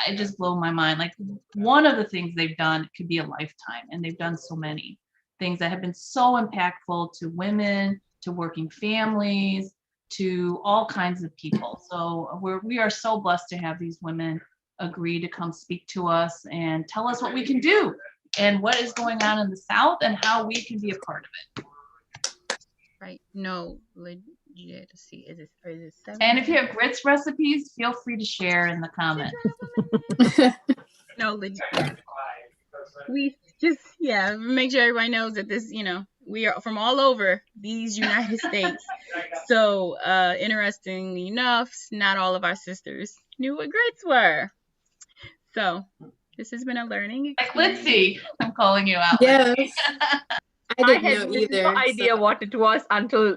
I just blow my mind. Like one of the things they've done could be a lifetime, and they've done so many things that have been so impactful to women, to working families, to all kinds of people. So we are so blessed to have these women agree to come speak to us and tell us what we can do and what is going on in the South and how we can be a part of it. Right. No, legit. Let's see. Is it 7? And if you have grits recipes, feel free to share in the comments. No, legit. We just, make sure everybody knows that this, we are from all over these United States. So, interestingly enough, not all of our sisters knew what grits were. So, this has been a learning experience. Like Litzy, I'm calling you out. Yes. I had didn't know either. no idea what it was until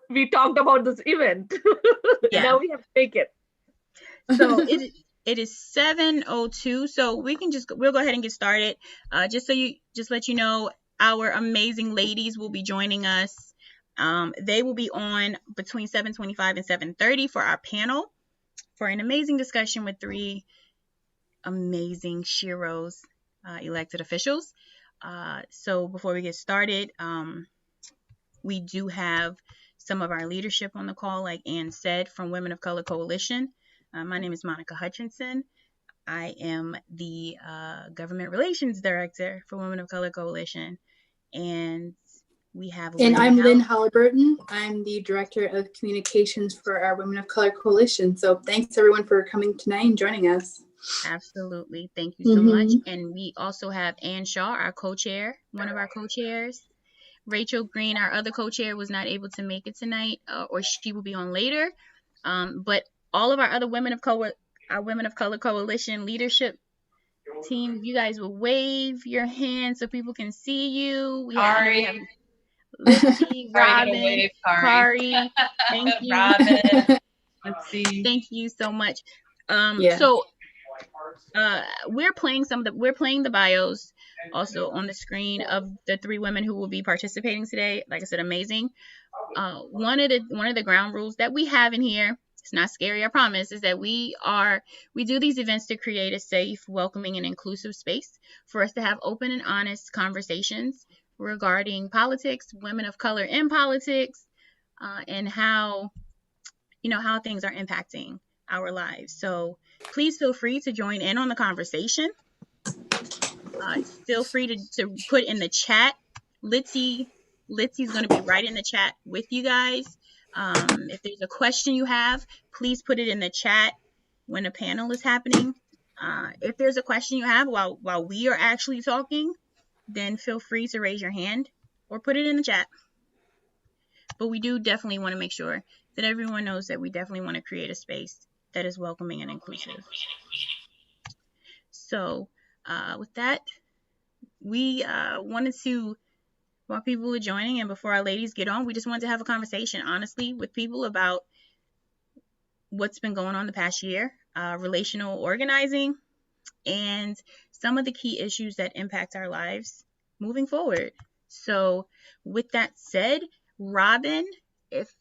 we talked about this event. Now we have to take it. So it is 7:02. So we'll go ahead and get started. Just let you know, our amazing ladies will be joining us. They will be on between 7:25 and 7:30 for our panel for an amazing discussion with 3 amazing Sheroes, elected officials. So before we get started, we do have some of our leadership on the call, like Ann said, from Women of Color Coalition. My name is Monica Hutchinson. I am the Government Relations Director for Women of Color Coalition. And we have And I'm Lynn Halliburton. I'm the Director of Communications for our Women of Color Coalition. So thanks everyone for coming tonight and joining us. Absolutely. Thank you so much. And we also have Ann Shaw, our co-chair, one of our co-chairs. Rachel Green, our other co-chair, was not able to make it tonight, or she will be on later. But all of our other Women of Color Coalition leadership team, you guys will wave your hands so people can see you. We have Lizzie, Robin, Kari. Thank you. Robin. Let's see. Thank you so much. So we're playing the bios also on the screen of the 3 women who will be participating today. Like I said, amazing. One of the ground rules that we have in here, it's not scary, I promise, is that we do these events to create a safe, welcoming, and inclusive space for us to have open and honest conversations regarding politics, women of color in politics, and how things are impacting our lives. So please feel free to join in on the conversation. Feel free to put in the chat. Litzy's going to be right in the chat with you guys. If there's a question you have, please put it in the chat when the panel is happening. If there's a question you have while we are actually talking, then feel free to raise your hand or put it in the chat. But we do definitely want to make sure that everyone knows that we definitely want to create a space that is welcoming and inclusive. So with that, we while people are joining and before our ladies get on, we just wanted to have a conversation, honestly, with people about what's been going on the past year, relational organizing, and some of the key issues that impact our lives moving forward. So with that said, Robin, if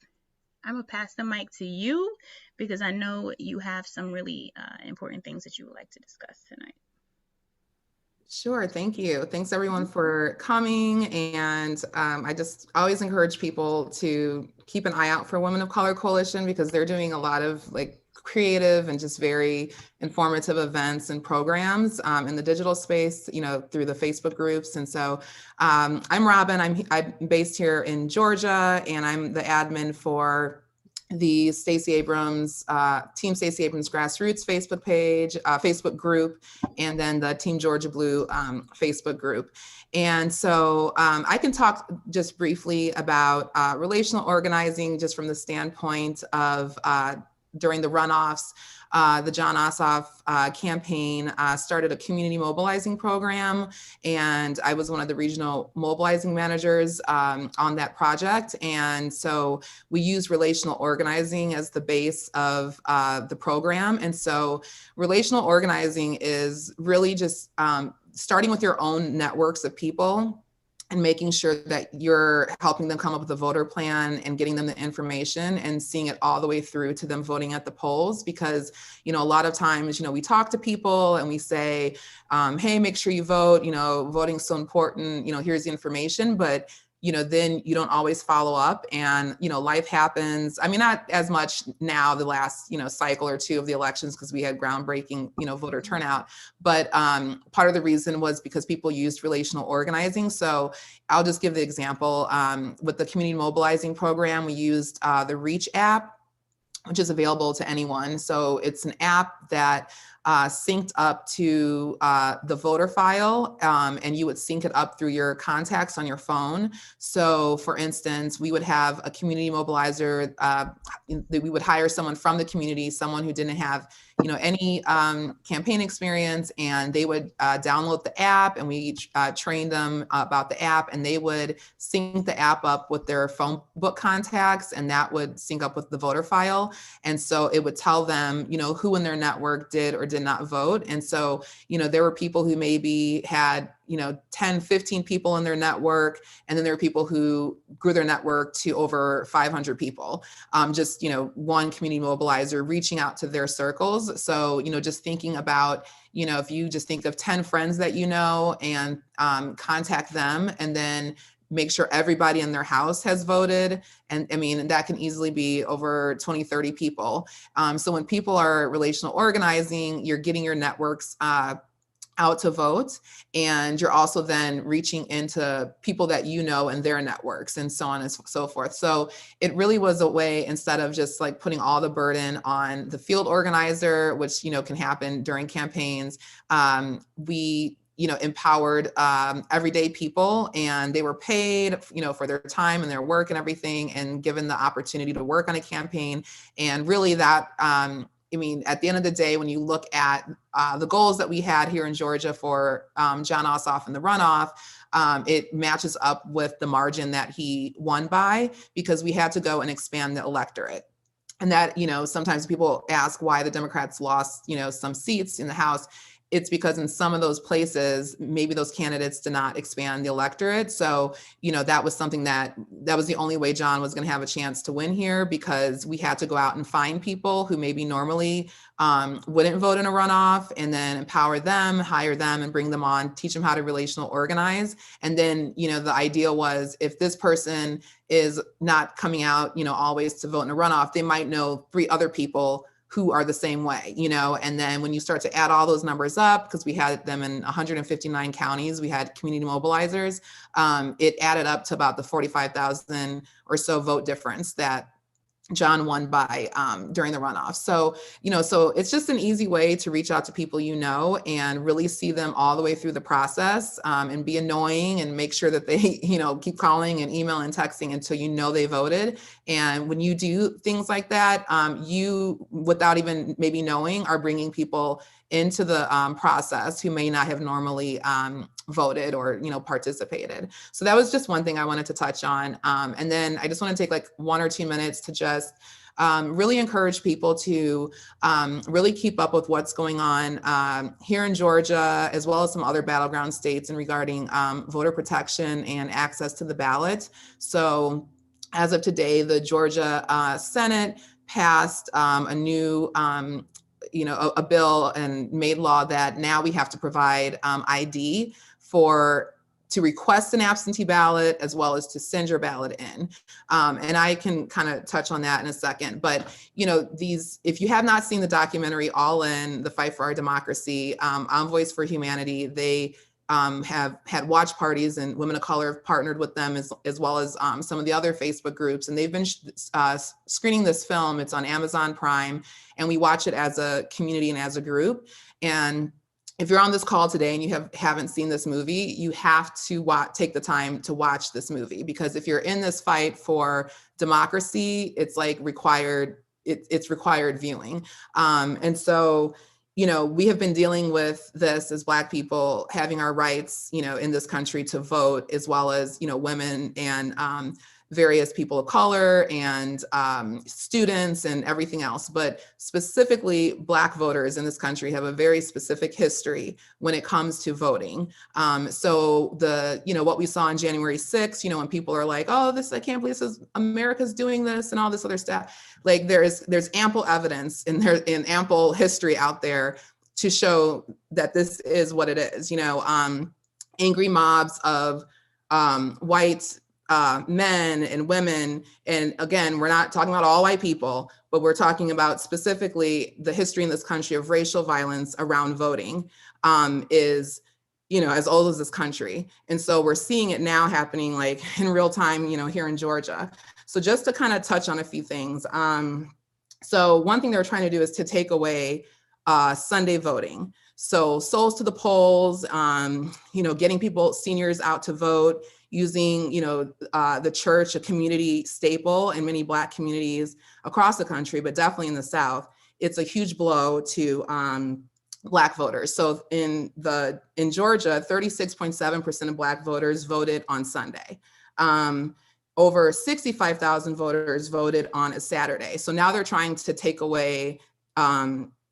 I'm going to pass the mic to you, because I know you have some really important things that you would like to discuss tonight. Sure, thank you. Thanks everyone for coming. And I just always encourage people to keep an eye out for Women of Color Coalition, because they're doing a lot of creative and just very informative events and programs in the digital space, through the Facebook groups. And so I'm Robin. I'm based here in Georgia, and I'm the admin for the Stacey Abrams, Team Stacey Abrams Grassroots Facebook page, Facebook group, and then the Team Georgia Blue Facebook group. And so I can talk just briefly about relational organizing, just from the standpoint of during the runoffs, the Jon Ossoff campaign started a community mobilizing program, and I was one of the regional mobilizing managers on that project. And so we use relational organizing as the base of the program. And so relational organizing is really just starting with your own networks of people and making sure that you're helping them come up with a voter plan and getting them the information and seeing it all the way through to them voting at the polls. Because, a lot of times, we talk to people and we say, hey, make sure you vote, voting's so important, here's the information, but then you don't always follow up, and, life happens. I mean, not as much now, the last, cycle or two of the elections, because we had groundbreaking, voter turnout. But part of the reason was because people used relational organizing. So I'll just give the example. With the community mobilizing program, we used the Reach app, which is available to anyone. So it's an app that synced up to the voter file, and you would sync it up through your contacts on your phone. So for instance, we would have a community mobilizer, we would hire someone from the community, someone who didn't have any campaign experience, and they would download the app, and we trained them about the app, and they would sync the app up with their phone book contacts, and that would sync up with the voter file. And so it would tell them, who in their network did or did not vote. And so, there were people who maybe had 10, 15 people in their network. And then there are people who grew their network to over 500 people. Just, one community mobilizer reaching out to their circles. So, just thinking about, if you just think of 10 friends that and contact them, and then make sure everybody in their house has voted. And I mean, that can easily be over 20, 30 people. So when people are relational organizing, you're getting your networks out to vote, and you're also then reaching into people that and their networks, and so on and so forth. So it really was a way, instead of just like putting all the burden on the field organizer, which can happen during campaigns, we empowered everyday people, and they were paid, for their time and their work and everything, and given the opportunity to work on a campaign. And really that, at the end of the day, when you look at the goals that we had here in Georgia for Jon Ossoff in the runoff, it matches up with the margin that he won by, because we had to go and expand the electorate. And that, sometimes people ask why the Democrats lost, some seats in the House. It's because in some of those places, maybe those candidates did not expand the electorate. So, that was something that was the only way Jon was going to have a chance to win here, because we had to go out and find people who maybe normally wouldn't vote in a runoff, and then empower them, hire them, and bring them on, teach them how to relational organize. And then, the idea was, if this person is not coming out, always to vote in a runoff, they might know 3 other people who are the same way, and then when you start to add all those numbers up, because we had them in 159 counties, we had community mobilizers, it added up to about the 45,000 or so vote difference that Jon won by during the runoff. So, so it's just an easy way to reach out to people, and really see them all the way through the process, and be annoying, and make sure that they, keep calling and email and texting until they voted. And when you do things like that, you, without even maybe knowing, are bringing people into the process who may not have normally voted or participated. So that was just one thing I wanted to touch on. And then I just want to take like 1 or 2 minutes to just really encourage people to really keep up with what's going on here in Georgia, as well as some other battleground states, and regarding voter protection and access to the ballot. So as of today, the Georgia Senate passed a new a bill and made law that now we have to provide ID to request an absentee ballot, as well as to send your ballot in. And I can kind of touch on that in a second. But, if you have not seen the documentary All In, The Fight for Our Democracy, Envoys for Humanity, they have had watch parties, and Women of Color have partnered with them, as well as some of the other Facebook groups. And they've been screening this film. It's on Amazon Prime, and we watch it as a community and as a group. And if you're on this call today and you haven't seen this movie, you have to take the time to watch this movie, because if you're in this fight for democracy, it's like required. It's required viewing. And so, we have been dealing with this as Black people, having our rights, in this country to vote, as well as, women and various people of color and students and everything else. But specifically, Black voters in this country have a very specific history when it comes to voting. So what we saw on January 6th, when people are like, oh, I can't believe America's doing this and all this other stuff. Like there's ample evidence and ample history out there to show that this is what it is. Angry mobs of white men and women. And again, we're not talking about all white people, but we're talking about specifically the history in this country of racial violence around voting is, as old as this country. And so we're seeing it now happening like in real time, here in Georgia. So just to kind of touch on a few things. So one thing they're trying to do is to take away Sunday voting. So souls to the polls, getting seniors out to vote, using, the church, a community staple in many Black communities across the country, but definitely in the South. It's a huge blow to Black voters. So in Georgia, 36.7% of Black voters voted on Sunday. Over 65,000 voters voted on a Saturday. So now they're trying to take away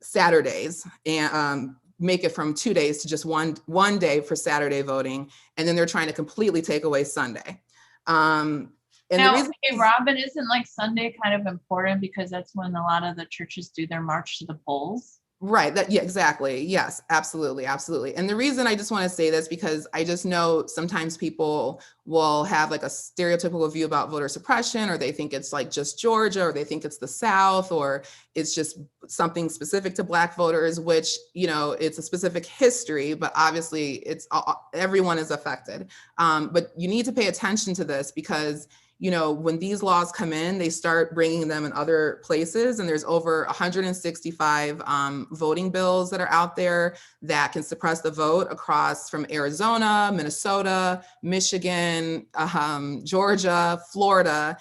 Saturdays and make it from 2 days to just one day for Saturday voting. And then they're trying to completely take away Sunday. And now, Robin, isn't like Sunday kind of important because that's when a lot of the churches do their march to the polls? Right. Yeah, exactly. Yes, absolutely. Absolutely. And the reason I just want to say this, because I just know sometimes people will have like a stereotypical view about voter suppression, or they think it's like just Georgia, or they think it's the South, or it's just something specific to Black voters, which, it's a specific history, but obviously everyone is affected. But you need to pay attention to this because when these laws come in, they start bringing them in other places. And there's over 165 voting bills that are out there that can suppress the vote across from Arizona, Minnesota, Michigan, Georgia, Florida.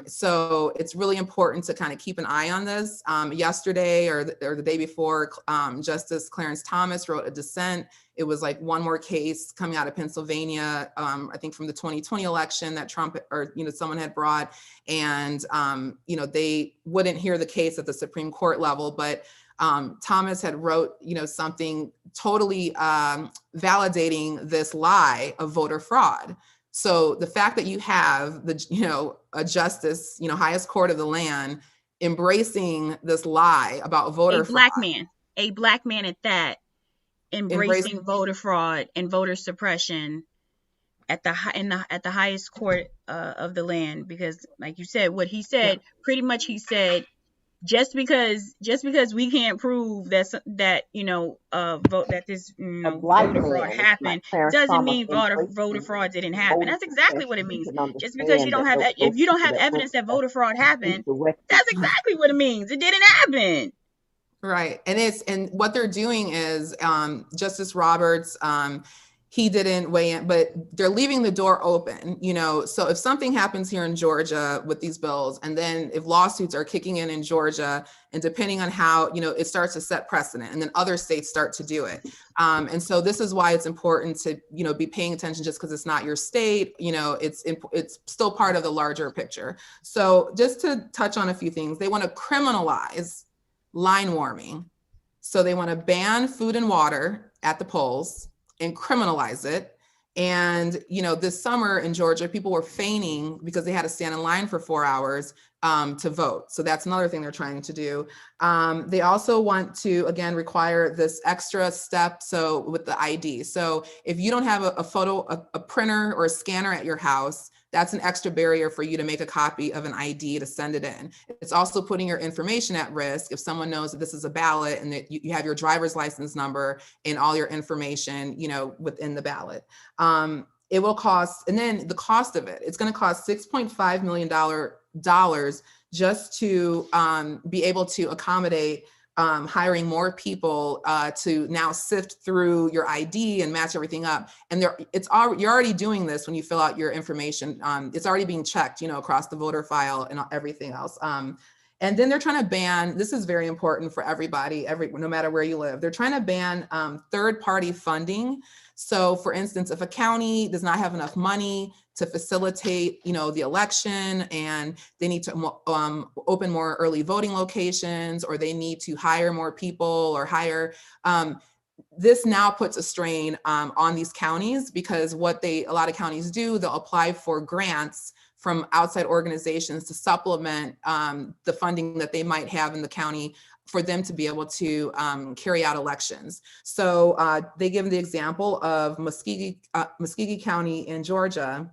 So it's really important to kind of keep an eye on this. Yesterday or the day before, Justice Clarence Thomas wrote a dissent. It was like one more case coming out of Pennsylvania, I think from the 2020 election that Trump or, someone had brought, and, they wouldn't hear the case at the Supreme Court level, but Thomas had wrote, something totally validating this lie of voter fraud. So the fact that you have a justice, highest court of the land, embracing this lie about voter fraud. A black man at that, embracing voter fraud and voter suppression at the highest court of the land, because like you said, what he said, pretty much he said, just because we can't prove that vote that this voter fraud happened doesn't mean voter fraud didn't happen. That's exactly what it means. Just because if you don't have evidence that voter fraud happened, that's exactly what it means. It didn't happen. Right. And what they're doing is Justice Roberts, he didn't weigh in, but they're leaving the door open, so if something happens here in Georgia with these bills, and then if lawsuits are kicking in Georgia, and depending on how, it starts to set precedent, and then other states start to do it. And so this is why it's important to, be paying attention just because it's not your state, it's still part of the larger picture. So just to touch on a few things, they want to criminalize line warming. So they want to ban food and water at the polls and criminalize it. And, this summer in Georgia, people were feigning because they had to stand in line for 4 hours to vote. So that's another thing they're trying to do. They also want to, again, require this extra step. So with the ID. So if you don't have a printer or a scanner at your house, that's an extra barrier for you to make a copy of an ID to send it in. It's also putting your information at risk if someone knows that this is a ballot and that you have your driver's license number and all your information, within the ballot. It will cost, and then the cost of it, it's going to cost $6.5 million just to be able to accommodate hiring more people to now sift through your ID and match everything up. And you're already doing this when you fill out your information. It's already being checked, across the voter file and everything else. And then they're trying to ban, this is very important for everybody, no matter where you live, they're trying to ban third-party funding. So for instance, if a county does not have enough money to facilitate, the election, and they need to open more early voting locations, or they need to hire more people or hire, this now puts a strain on these counties, because what a lot of counties do, they'll apply for grants from outside organizations to supplement the funding that they might have in the county for them to be able to carry out elections. So they give the example of Muskogee County in Georgia.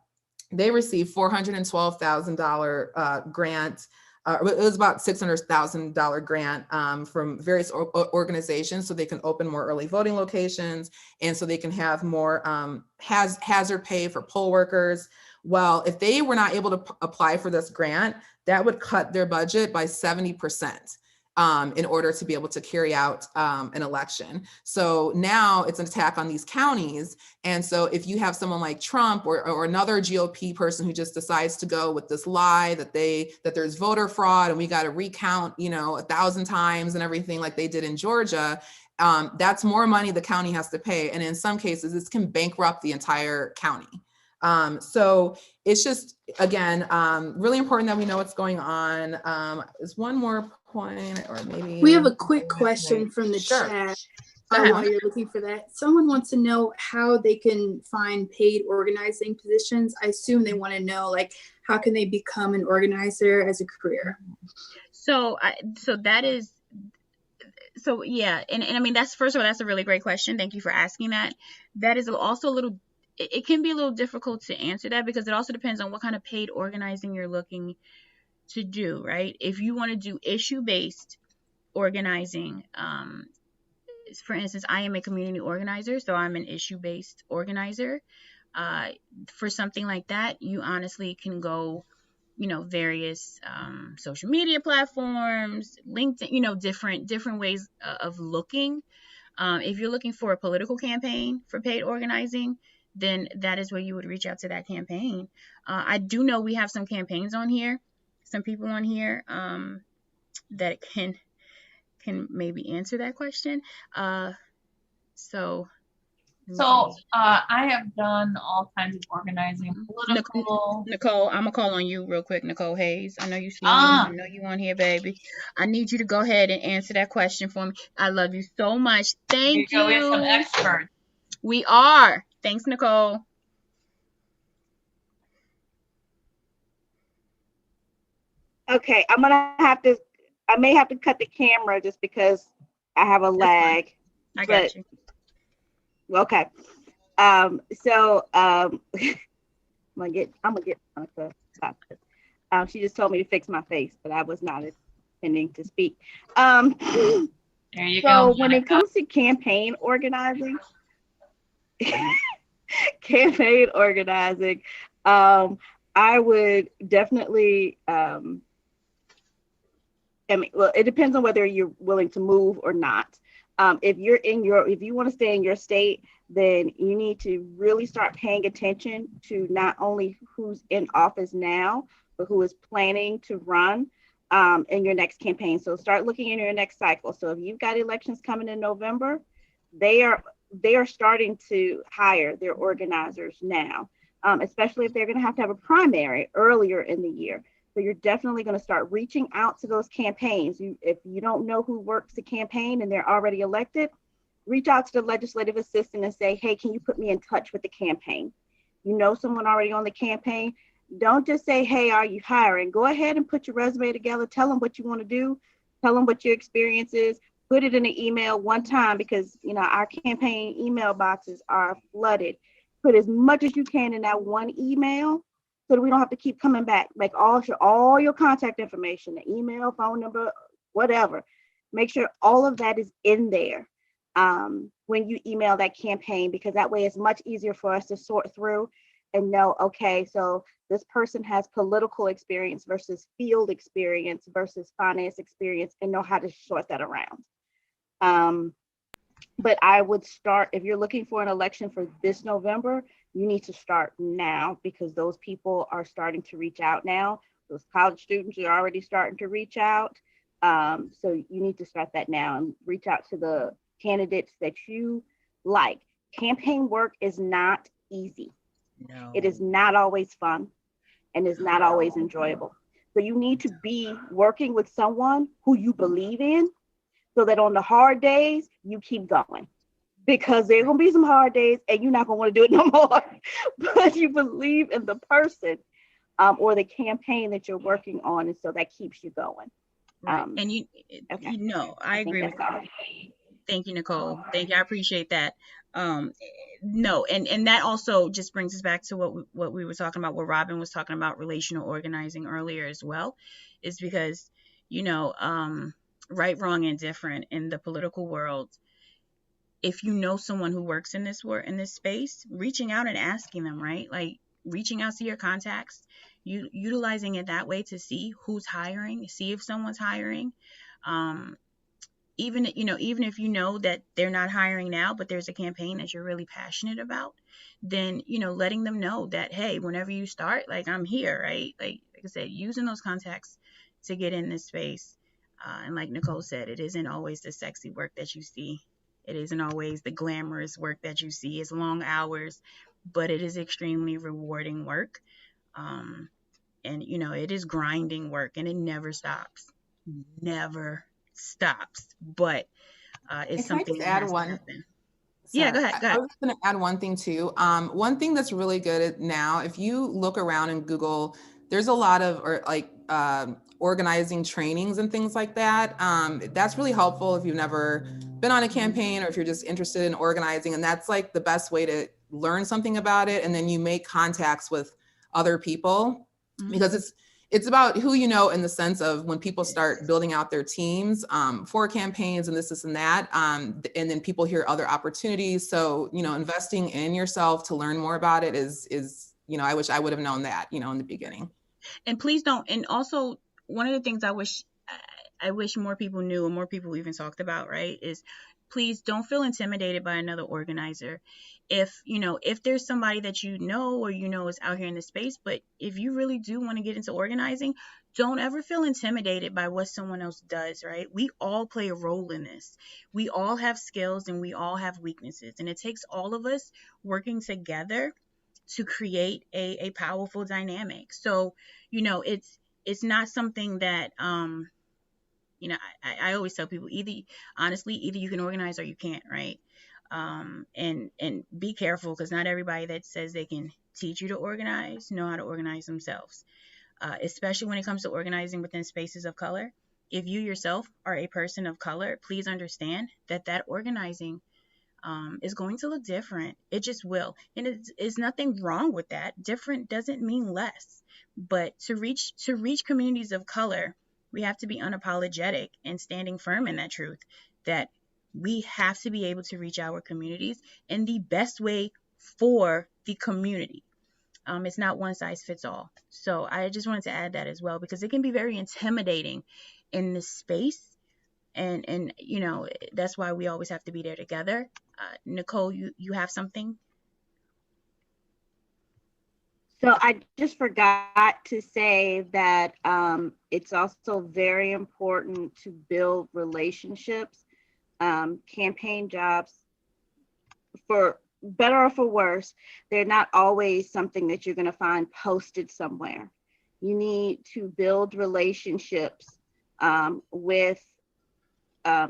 They received $412,000 grant. It was about $600,000 grant from various organizations, so they can open more early voting locations, and so they can have more hazard pay for poll workers. Well, if they were not able to apply for this grant, that would cut their budget by 70%. In order to be able to carry out an election. So now it's an attack on these counties. And so if you have someone like Trump or another GOP person who just decides to go with this lie that there's voter fraud and we got to recount, 1,000 times and everything like they did in Georgia, that's more money the county has to pay. And in some cases, this can bankrupt the entire county. So it's just, again, really important that we know what's going on. Is one more point, or maybe we have a quick question from the Sure. chat while you're looking for that. Someone wants to know how they can find paid organizing positions. I assume they want to know, like, how can they become an organizer as a career? So yeah, and I mean, that's, first of all, that's a really great question. Thank you for asking that. That is also it can be a little difficult to answer that, because it also depends on what kind of paid organizing you're looking to do, right? If you want to do issue-based organizing, for instance, I am a community organizer, so I'm an issue-based organizer. For something like that, you honestly can go, various social media platforms, LinkedIn, different ways of looking. If you're looking for a political campaign for paid organizing, then that is where you would reach out to that campaign. I do know we have some campaigns on here, some people on here that can maybe answer that question. So I have done all kinds of organizing, political. Nicole, I'm gonna call on you real quick, Nicole Hayes. I know you see me. I know you on here, baby. I need you to go ahead and answer that question for me. I love you so much. Thank you. We have some experts. We are. Thanks, Nicole. Okay, I may have to cut the camera just because I have a lag. I got you. Okay. I'm gonna get Monica. Stop this. She just told me to fix my face, but I was not intending to speak. There you go. So when it comes to campaign organizing, I would definitely, it depends on whether you're willing to move or not. If you want to stay in your state, then you need to really start paying attention to not only who's in office now, but who is planning to run in your next campaign. So start looking in your next cycle. So if you've got elections coming in November, they are starting to hire their organizers now, especially if they're going to have a primary earlier in the year. So you're definitely going to start reaching out to those campaigns. If you don't know who works the campaign and they're already elected, reach out to the legislative assistant and say, hey, can you put me in touch with the campaign? You know someone already on the campaign. Don't just say, hey, are you hiring? Go ahead and put your resume together. Tell them what you want to do. Tell them what your experience is. Put it in an email one time, because our campaign email boxes are flooded. Put as much as you can in that one email, so that we don't have to keep coming back. Like all your contact information, the email, phone number, whatever. Make sure all of that is in there when you email that campaign, because that way it's much easier for us to sort through and know, okay, so this person has political experience versus field experience versus finance experience, and know how to sort that around. But I would start, if you're looking for an election for this November, you need to start now, because those people are starting to reach out now. Those college students are already starting to reach out. So you need to start that now and reach out to the candidates that you like. Campaign work is not easy. No. It is not always fun and is not always enjoyable. So you need to be working with someone who you believe in so that on the hard days, you keep going. Because there are going to be some hard days and you're not going to want to do it no more. But you believe in the person or the campaign that you're working on. And so that keeps you going. Right. And okay. you know, I agree with all. Thank you, Nicole. Thank you. I appreciate that. No, and that also just brings us back to what we were talking about, what Robin was talking about, relational organizing earlier as well, is because, you know, right, wrong, and different in the political world. If you know someone who works in this space, reaching out and asking them, right? Like reaching out to your contacts, utilizing it that way to see who's hiring, see if someone's hiring. Even if you know that they're not hiring now, but there's a campaign that you're really passionate about, then, you know, letting them know that, hey, whenever you start, like, I'm here, right? Like I said, using those contacts to get in this space. And like Nicole said, it isn't always the sexy work that you see. It isn't always the glamorous work that you see. It's long hours, but it is extremely rewarding work. And, you know, it is grinding work and it never stops. Never stops. But it's something that has to happen. Yeah, go ahead. I was going to add one thing too. One thing that's really good now, if you look around and Google, there's a lot of organizing trainings and things like that. That's really helpful if you've never been on a campaign or if you're just interested in organizing. And that's like the best way to learn something about it. And then you make contacts with other people because it's about who you know in the sense of when people start building out their teams for campaigns and this and that. And then people hear other opportunities. So, you know, investing in yourself to learn more about it is, you know, I wish I would have known that, you know, in the beginning. And please don't. And also one of the things I wish more people knew and more people even talked about, right, is please don't feel intimidated by another organizer. If there's somebody that you know or you know is out here in the space, but if you really do want to get into organizing, don't ever feel intimidated by what someone else does, right? We all play a role in this. We all have skills and we all have weaknesses, and it takes all of us working together to create a powerful dynamic. So, you know, it's not something that you know, I always tell people either you can organize or you can't, right? And be careful, because not everybody that says they can teach you to organize know how to organize themselves, especially when it comes to organizing within spaces of color. If you yourself are a person of color, please understand that organizing is going to look different. It just will. And it's nothing wrong with that. Different doesn't mean less. But to reach communities of color, we have to be unapologetic and standing firm in that truth that we have to be able to reach our communities in the best way for the community. It's not one size fits all. So I just wanted to add that as well, because it can be very intimidating in this space. And you know, that's why we always have to be there together. Nicole, you have something? So I just forgot to say that it's also very important to build relationships. Campaign jobs, for better or for worse, they're not always something that you're going to find posted somewhere. You need to build relationships with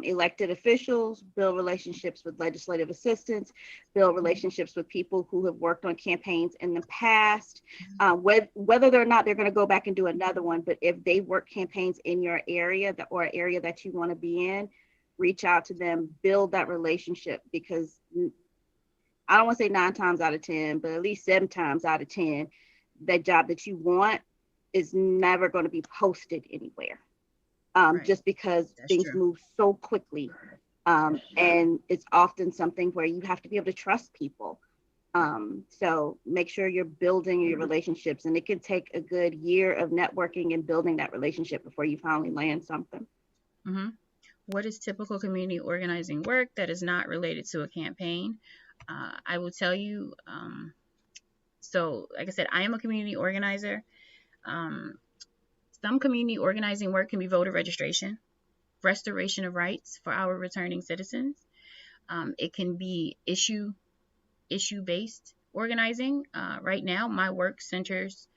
elected officials, build relationships with legislative assistants, build relationships with people who have worked on campaigns in the past, whether or not they're going to go back and do another one. But if they work campaigns in your area or area that you want to be in, reach out to them, build that relationship, because I don't want to say 9 times out of 10, but at least 7 times out of 10, that job that you want is never going to be posted anywhere. Right. Just because things move so quickly. And it's often something where you have to be able to trust people. So make sure you're building your relationships, and it can take a good year of networking and building that relationship before you finally land something. Mm-hmm. What is typical community organizing work that is not related to a campaign? I will tell you, so like I said, I am a community organizer. some community organizing work can be voter registration, restoration of rights for our returning citizens. It can be issue-based organizing. Right now, my work centers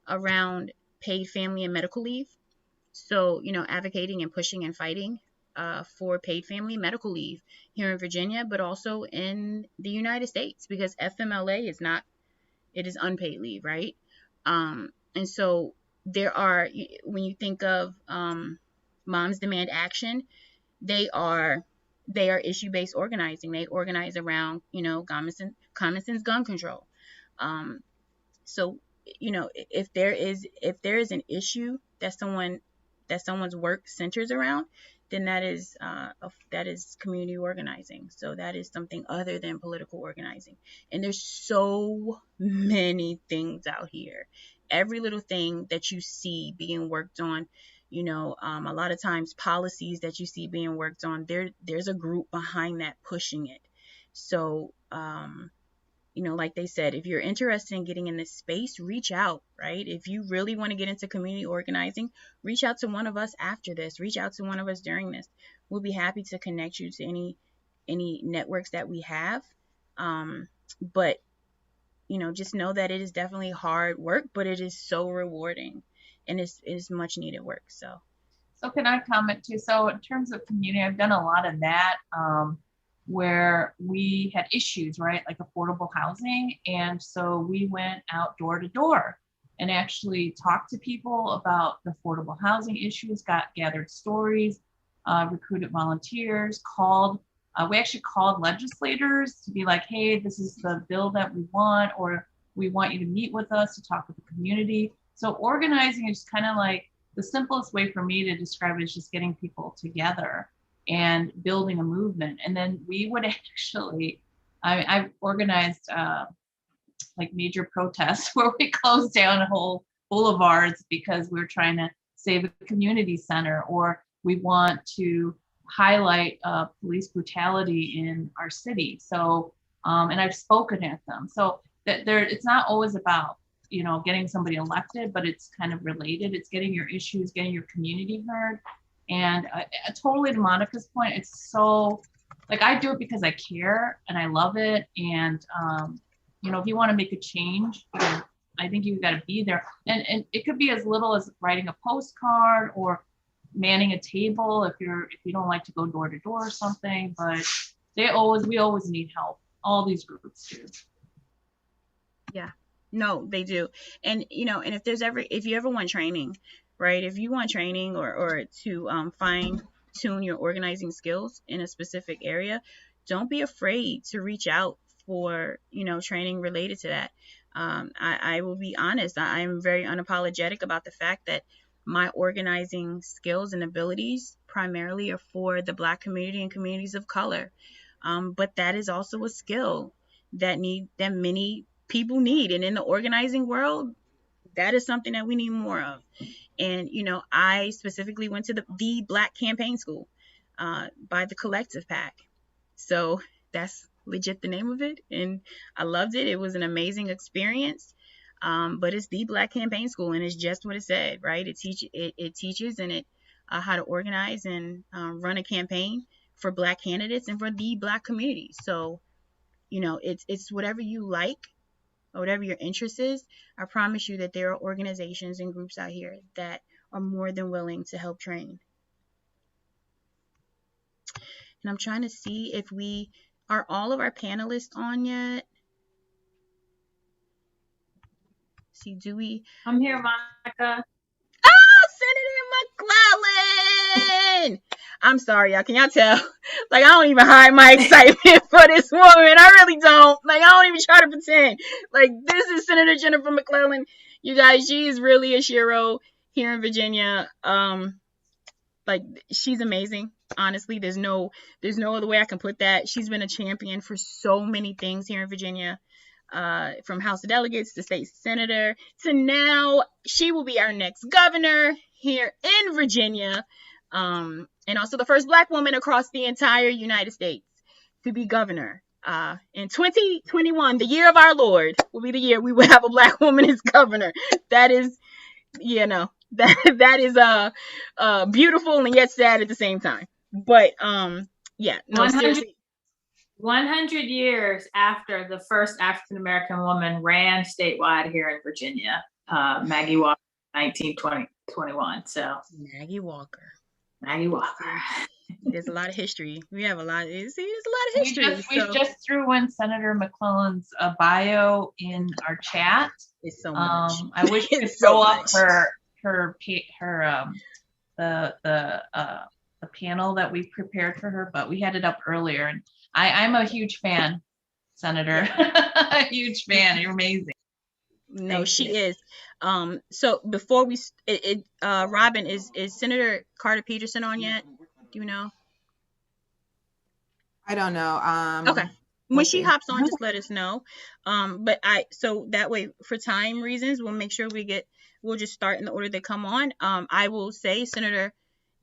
around paid family and medical leave. So, advocating and pushing and fighting for paid family and medical leave here in Virginia, but also in the United States, because FMLA is unpaid leave, right? And so when you think of Moms Demand Action, they are issue-based organizing. They organize around, common sense gun control. So, if there is an issue that someone's work centers around, then that is community organizing. So that is something other than political organizing. And there's so many things out here. Every little thing that you see being worked on, a lot of times policies that you see being worked on, there's a group behind that pushing it. So, like they said, if you're interested in getting in this space, reach out, right? If you really want to get into community organizing, reach out to one of us after this. Reach out to one of us during this. We'll be happy to connect you to any networks that we have. But, just know that it is definitely hard work, but it is so rewarding, and it is much needed work. So can I comment too? So in terms of community, I've done a lot of that. Where we had issues, right? Like affordable housing. And so we went out door to door and actually talked to people about the affordable housing issues, gathered stories, recruited volunteers, we actually called legislators to be like, hey, this is the bill that we want, or we want you to meet with us to talk with the community. So organizing is kind of like the simplest way for me to describe it is just getting people together and building a movement. And then we would actually, I've organized like major protests where we closed down whole boulevards because we're trying to save a community center, or we want to highlight police brutality in our city. So, and I've spoken at them. So that it's not always about, getting somebody elected, but it's kind of related. It's getting your issues, getting your community heard. And totally to Monica's point, it's so, like, I do it because I care and I love it. And, if you want to make a change, I think you've got to be there. And it could be as little as writing a postcard or manning a table if you don't like to go door to door or something. But we always need help. All these groups do. Yeah, no, they do. And, and if you ever want training, right? If you want training or to fine tune your organizing skills in a specific area, don't be afraid to reach out for, training related to that. I will be honest. I am very unapologetic about the fact that my organizing skills and abilities primarily are for the Black community and communities of color. But that is also a skill that many people need. And in the organizing world, that is something that we need more of. And, I specifically went to the Black Campaign School by the Collective PAC. So that's legit the name of it. And I loved it. It was an amazing experience. But it's the Black Campaign School, and it's just what it said, right? It teaches how to organize and run a campaign for Black candidates and for the Black community. So, it's whatever you like, or whatever your interest is. I promise you that there are organizations and groups out here that are more than willing to help train. And I'm trying to see if are all of our panelists on yet? See, do we? I'm here, Monica. Oh, Senator McClellan! I'm sorry, y'all. Can y'all tell? Like, I don't even hide my excitement for this woman. I really don't. Like, I don't even try to pretend. Like, this is Senator Jennifer McClellan. You guys, she is really a hero here in Virginia. Like, she's amazing. Honestly, there's no other way I can put that. She's been a champion for so many things here in Virginia. From House of Delegates to state senator to now she will be our next governor here in Virginia, and also the first Black woman across the entire United States to be governor. In 2021, the year of our Lord, will be the year we will have a Black woman as governor. That is, that is beautiful and yet sad at the same time. But yeah, no, 100 seriously. 100 years after the first African American woman ran statewide here in Virginia, Maggie Walker, 1921. So Maggie Walker. There's a lot of history. We have a lot. See, there's a lot of history. We just threw in Senator McClellan's bio in our chat. It's so much. I wish we could throw up the panel that we prepared for her, but we had it up earlier, and I'm a huge fan, Senator. A huge fan. You're amazing. No, Thank she you. is. So before we, Robin, is Senator Carter Peterson on yet? Do you know? I don't know. Okay. When let's she see. hops on, just let us know. So that way, for time reasons, we'll make sure we'll just start in the order they come on. I will say Senator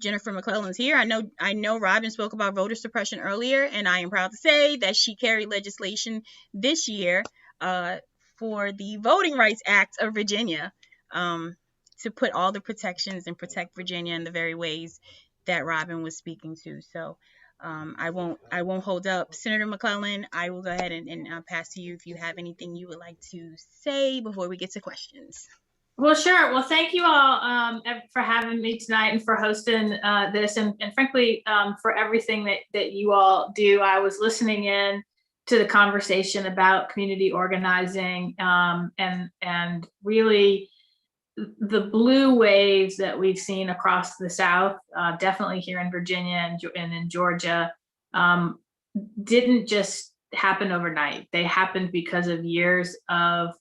Jennifer McClellan's here. I know Robin spoke about voter suppression earlier, and I am proud to say that she carried legislation this year for the Voting Rights Act of Virginia to put all the protections and protect Virginia in the very ways that Robin was speaking to. So I won't hold up. Senator McClellan, I will go ahead and pass to you if you have anything you would like to say before we get to questions. Well, sure. Well, thank you all for having me tonight and for hosting this, and frankly, for everything that you all do. I was listening in to the conversation about community organizing, and really the blue waves that we've seen across the South, definitely here in Virginia and in Georgia, didn't just happen overnight. They happened because of years of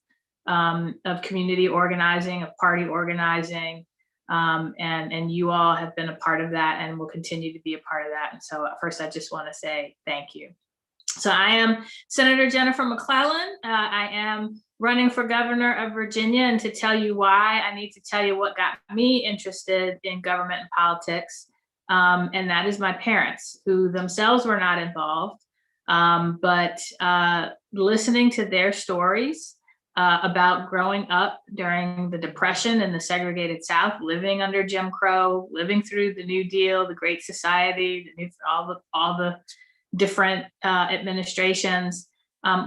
community organizing, of party organizing, and you all have been a part of that and will continue to be a part of that. And so first, I just want to say thank you. So I am Senator Jennifer McClellan. I am running for governor of Virginia, and to tell you why, I need to tell you what got me interested in government and politics, and that is my parents, who themselves were not involved, but listening to their stories about growing up during the Depression in the segregated South, living under Jim Crow, living through the New Deal, the Great Society, all the different administrations,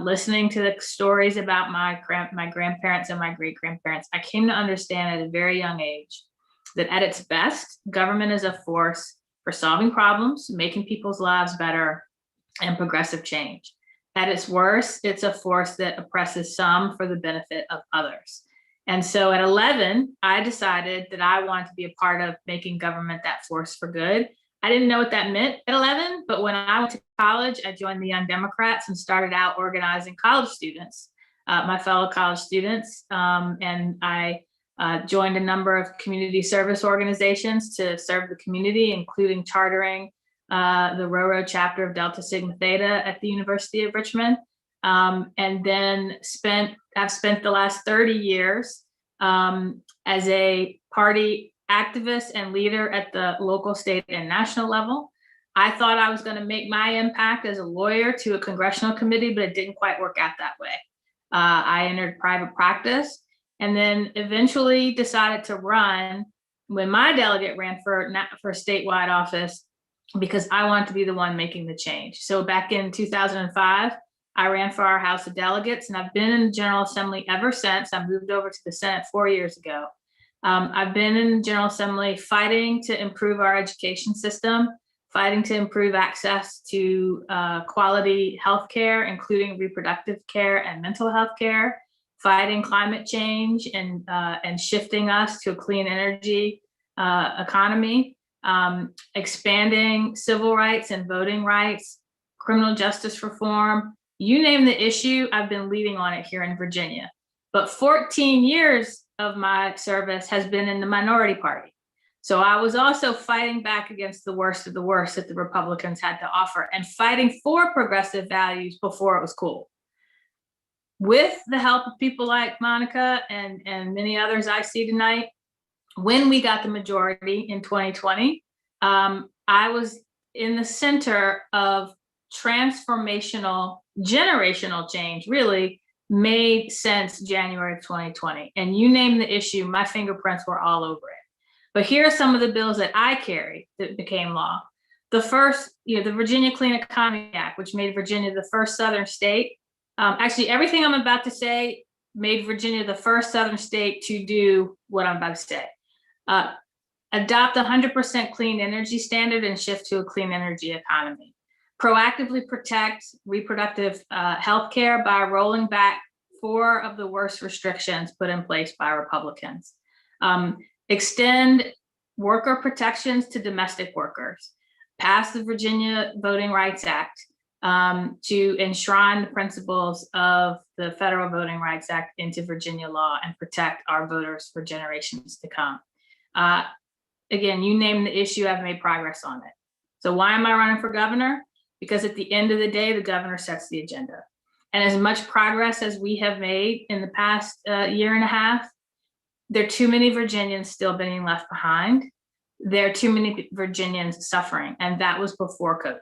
listening to the stories about my grandparents and my great-grandparents, I came to understand at a very young age that at its best, government is a force for solving problems, making people's lives better, and progressive change. At its worst, it's a force that oppresses some for the benefit of others. And so at 11, I decided that I wanted to be a part of making government that force for good. I didn't know what that meant at 11, but when I went to college, I joined the Young Democrats and started out organizing college students, my fellow college students. And I joined a number of community service organizations to serve the community, including chartering the RoRo chapter of Delta Sigma Theta at the University of Richmond. And then I've spent the last 30 years as a party activist and leader at the local, state, and national level. I thought I was going to make my impact as a lawyer to a congressional committee, but it didn't quite work out that way. I entered private practice and then eventually decided to run when my delegate ran for statewide office because I wanted to be the one making the change. So back in 2005, I ran for our House of Delegates, and I've been in the General Assembly ever since. I moved over to the Senate 4 years ago. I've been in the General Assembly fighting to improve our education system, fighting to improve access to quality health care, including reproductive care and mental health care, fighting climate change and shifting us to a clean energy economy, expanding civil rights and voting rights, criminal justice reform. You name the issue, I've been leading on it here in Virginia. But 14 years of my service has been in the minority party. So I was also fighting back against the worst of the worst that the Republicans had to offer and fighting for progressive values before it was cool. With the help of people like Monica and many others I see tonight, when we got the majority in 2020, I was in the center of transformational, generational change, really made since January of 2020. And you name the issue, my fingerprints were all over it. But here are some of the bills that I carried that became law. The first, the Virginia Clean Economy Act, which made Virginia the first Southern state. Actually, everything I'm about to say made Virginia the first Southern state to do what I'm about to say. Adopt 100% clean energy standard and shift to a clean energy economy. Proactively protect reproductive health care by rolling back 4 of the worst restrictions put in place by Republicans. Extend worker protections to domestic workers. Pass the Virginia Voting Rights Act to enshrine the principles of the Federal Voting Rights Act into Virginia law and protect our voters for generations to come. Again, you name the issue, I've made progress on it. So why am I running for governor? Because at the end of the day, the governor sets the agenda. And as much progress as we have made in the past year and a half, there are too many Virginians still being left behind. There are too many Virginians suffering, and that was before COVID.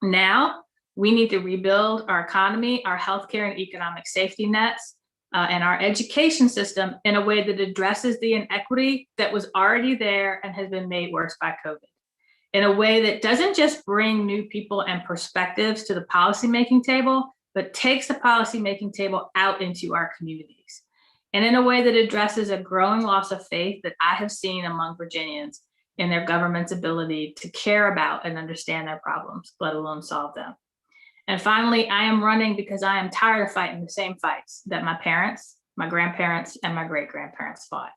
Now, we need to rebuild our economy, our healthcare and economic safety nets, and our education system in a way that addresses the inequity that was already there and has been made worse by COVID. In a way that doesn't just bring new people and perspectives to the policymaking table, but takes the policymaking table out into our communities. And in a way that addresses a growing loss of faith that I have seen among Virginians in their government's ability to care about and understand their problems, let alone solve them. And finally, I am running because I am tired of fighting the same fights that my parents, my grandparents, and my great-grandparents fought.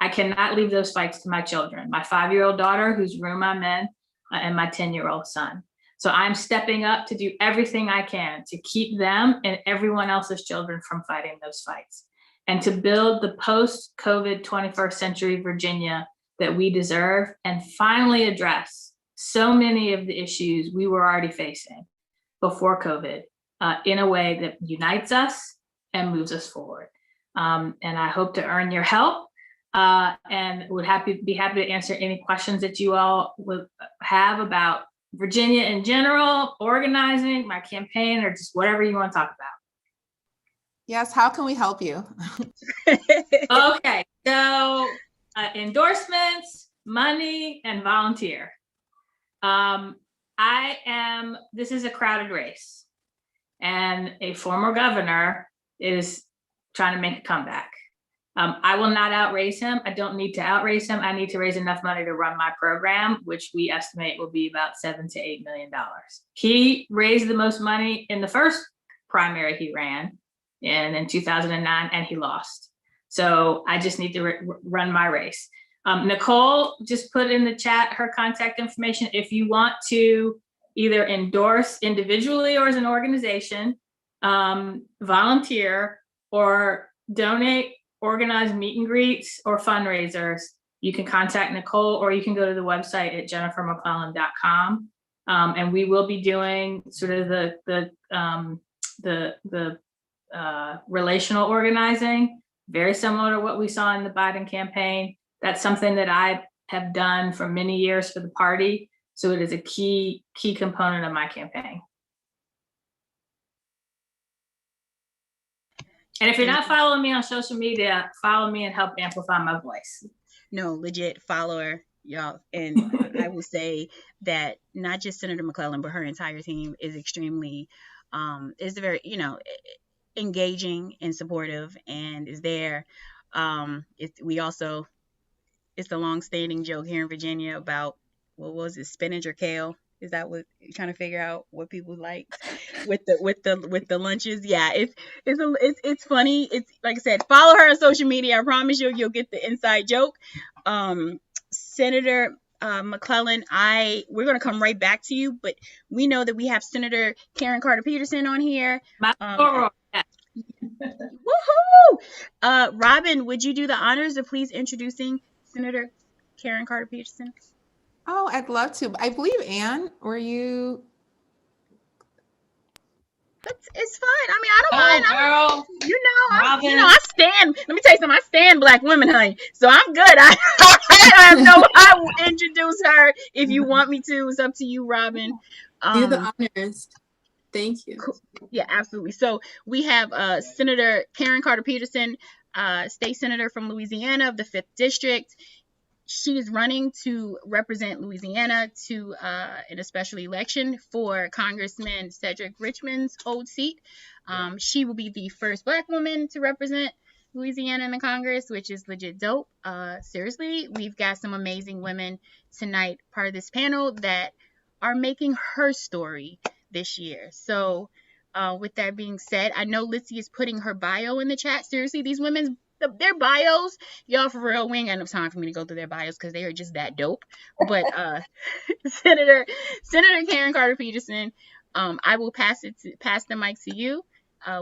I cannot leave those fights to my children, my 5-year-old daughter whose room I'm in, and my 10-year-old son. So I'm stepping up to do everything I can to keep them and everyone else's children from fighting those fights and to build the post-COVID 21st century Virginia that we deserve and finally address so many of the issues we were already facing before COVID in a way that unites us and moves us forward. And I hope to earn your help and would be happy to answer any questions that you all would have about Virginia in general, organizing, my campaign, or just whatever you want to talk about. Yes, how can we help you? Okay, so endorsements, money, and volunteer. This is a crowded race, and a former governor is trying to make a comeback. I will not outrace him. I don't need to outrace him. I need to raise enough money to run my program, which we estimate will be about $7 to $8 million. He raised the most money in the first primary he ran in 2009, and he lost. So I just need to run my race. Nicole just put in the chat her contact information. If you want to either endorse individually or as an organization, volunteer, or donate, organize meet and greets or fundraisers, you can contact Nicole, or you can go to the website at jennifermcclellan.com. And we will be doing sort of the relational organizing, very similar to what we saw in the Biden campaign. That's something that I have done for many years for the party. So it is a key component of my campaign. And if you're not following me on social media, follow me and help amplify my voice. No, legit follower, y'all. And I will say that not just Senator McClellan, but her entire team is extremely, is very, engaging and supportive, and is there. It's the long-standing joke here in Virginia about, what was it, spinach or kale? Is that what you're trying to figure out what people like with the lunches? Yeah, it's funny. It's like I said, follow her on social media. I promise you'll get the inside joke. Senator McClellan, we're gonna come right back to you, but we know that we have Senator Karen Carter Peterson on here. Woohoo! Robin, would you do the honors of please introducing Senator Karen Carter Peterson? Oh, I'd love to. I believe, Ann, were you? It's fine. I mean, I don't mind. Girl. I stand. Let me tell you something. I stand Black women, honey. So I'm good. I will introduce her if you want me to. It's up to you, Robin. Do the honors. Thank you. Cool. Yeah, absolutely. So we have Senator Karen Carter Peterson, state senator from Louisiana of the 5th District. She is running to represent Louisiana to in a special election for Congressman Cedric Richmond's old seat. She will be the first Black woman to represent Louisiana in the Congress, which is legit dope. Seriously, we've got some amazing women tonight, part of this panel, that are making her story this year. So with that being said, I know Lizzie is putting her bio in the chat. Seriously, these women's their bios, y'all, for real, we ain't got enough time for me to go through their bios because they are just that dope. But Senator Karen Carter Peterson, I will pass the mic to you.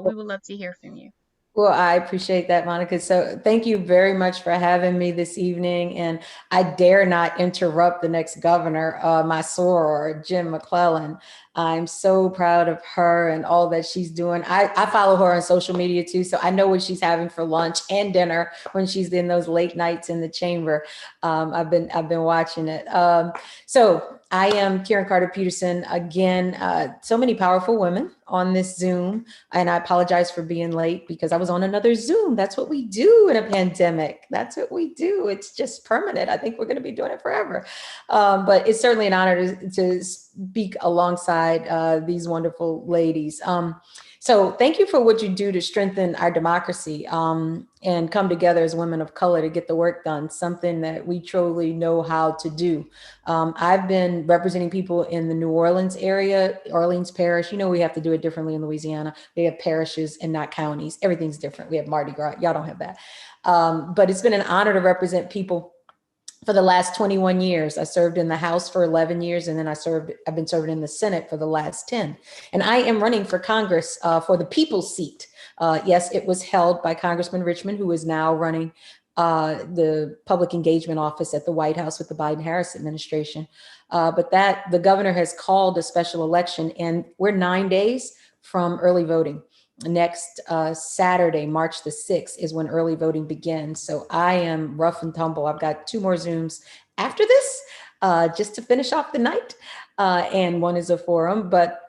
We would love to hear from you. Well, I appreciate that, Monica. So thank you very much for having me this evening. And I dare not interrupt the next governor, my soror, Jen McClellan. I'm so proud of her and all that she's doing. I follow her on social media too, so I know what she's having for lunch and dinner when she's in those late nights in the chamber. I've been watching it. So I am Karen Carter Peterson. Again, so many powerful women on this Zoom, and I apologize for being late because I was on another Zoom. That's what we do in a pandemic. That's what we do. It's just permanent. I think we're going to be doing it forever. But it's certainly an honor to speak alongside these wonderful ladies. So thank you for what you do to strengthen our democracy and come together as women of color to get the work done, something that we truly know how to do. I've been representing people in the New Orleans area, Orleans Parish. You know, we have to do it differently in Louisiana. They have parishes and not counties. Everything's different. We have Mardi Gras. Y'all don't have that. But it's been an honor to represent people for the last 21 years. I served in the House for 11 years, and then I've been serving in the Senate for the last 10. And I am running for Congress for the people's seat. Yes, it was held by Congressman Richmond, who is now running the public engagement office at the White House with the Biden-Harris administration. But the governor has called a special election, and we're 9 days from early voting. Next Saturday, March the 6th, is when early voting begins. So I am rough and tumble. I've got 2 more Zooms after this, just to finish off the night. And one is a forum. But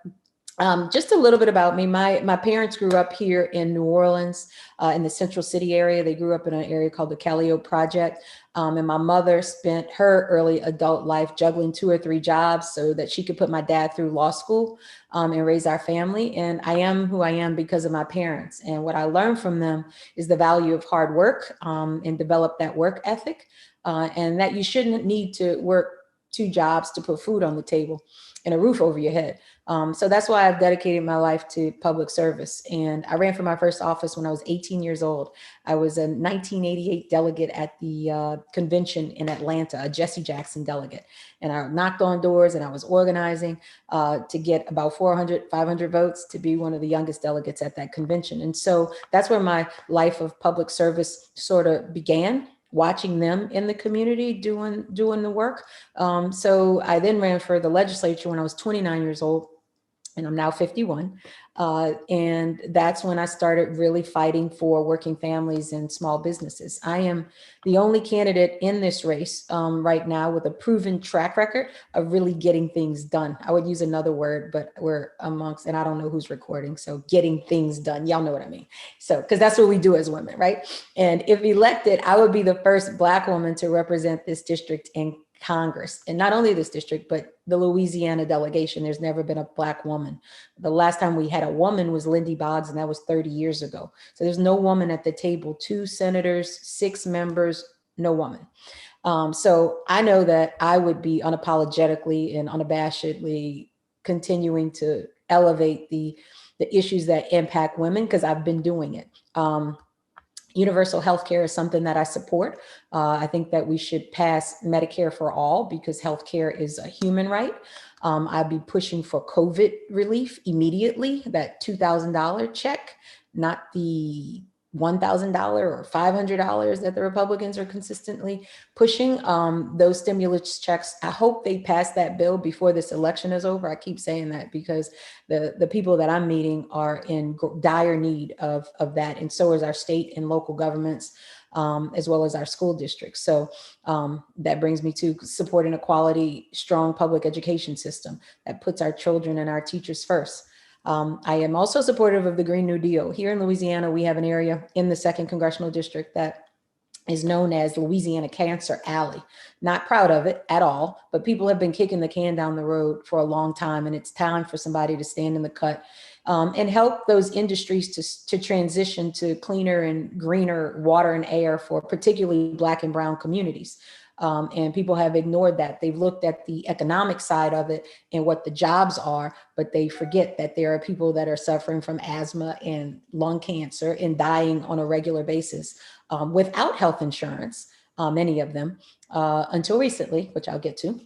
just a little bit about me. My parents grew up here in New Orleans, in the Central City area. They grew up in an area called the Calliope Project. And my mother spent her early adult life juggling 2 or 3 jobs so that she could put my dad through law school and raise our family. And I am who I am because of my parents. And what I learned from them is the value of hard work and develop that work ethic, and that you shouldn't need to work 2 jobs to put food on the table and a roof over your head. So that's why I've dedicated my life to public service. And I ran for my first office when I was 18 years old. I was a 1988 delegate at the convention in Atlanta, a Jesse Jackson delegate. And I knocked on doors and I was organizing to get about 400, 500 votes to be one of the youngest delegates at that convention. And so that's where my life of public service sort of began, watching them in the community doing the work. So I then ran for the legislature when I was 29 years old, and I'm now 51. And that's when I started really fighting for working families and small businesses. I am the only candidate in this race right now with a proven track record of really getting things done. I would use another word, but we're amongst, and I don't know who's recording, so getting things done. Y'all know what I mean. So, because that's what we do as women, right? And if elected, I would be the first Black woman to represent this district in Congress, and not only this district, but the Louisiana delegation. There's never been a Black woman. The last time we had a woman was Lindy Boggs, and that was 30 years ago. So there's no woman at the table. 2 senators, 6 members, no woman. So I know that I would be unapologetically and unabashedly continuing to elevate the issues that impact women, because I've been doing it. Universal healthcare is something that I support. I think that we should pass Medicare for all because healthcare is a human right. I'd be pushing for COVID relief immediately, that $2,000 check, not the $1,000 or $500 that the Republicans are consistently pushing. Those stimulus checks, I hope they pass that bill before this election is over. I keep saying that because the people that I'm meeting are in dire need of that. And so is our state and local governments, as well as our school districts. So that brings me to supporting a quality, strong public education system that puts our children and our teachers first. I am also supportive of the Green New Deal. Here in Louisiana, we have an area in the 2nd Congressional District that is known as Louisiana Cancer Alley. Not proud of it at all, but people have been kicking the can down the road for a long time, and it's time for somebody to stand in the cut and help those industries to transition to cleaner and greener water and air for particularly Black and brown communities. And people have ignored that. They've looked at the economic side of it and what the jobs are, but they forget that there are people that are suffering from asthma and lung cancer and dying on a regular basis without health insurance, many of them, until recently, which I'll get to.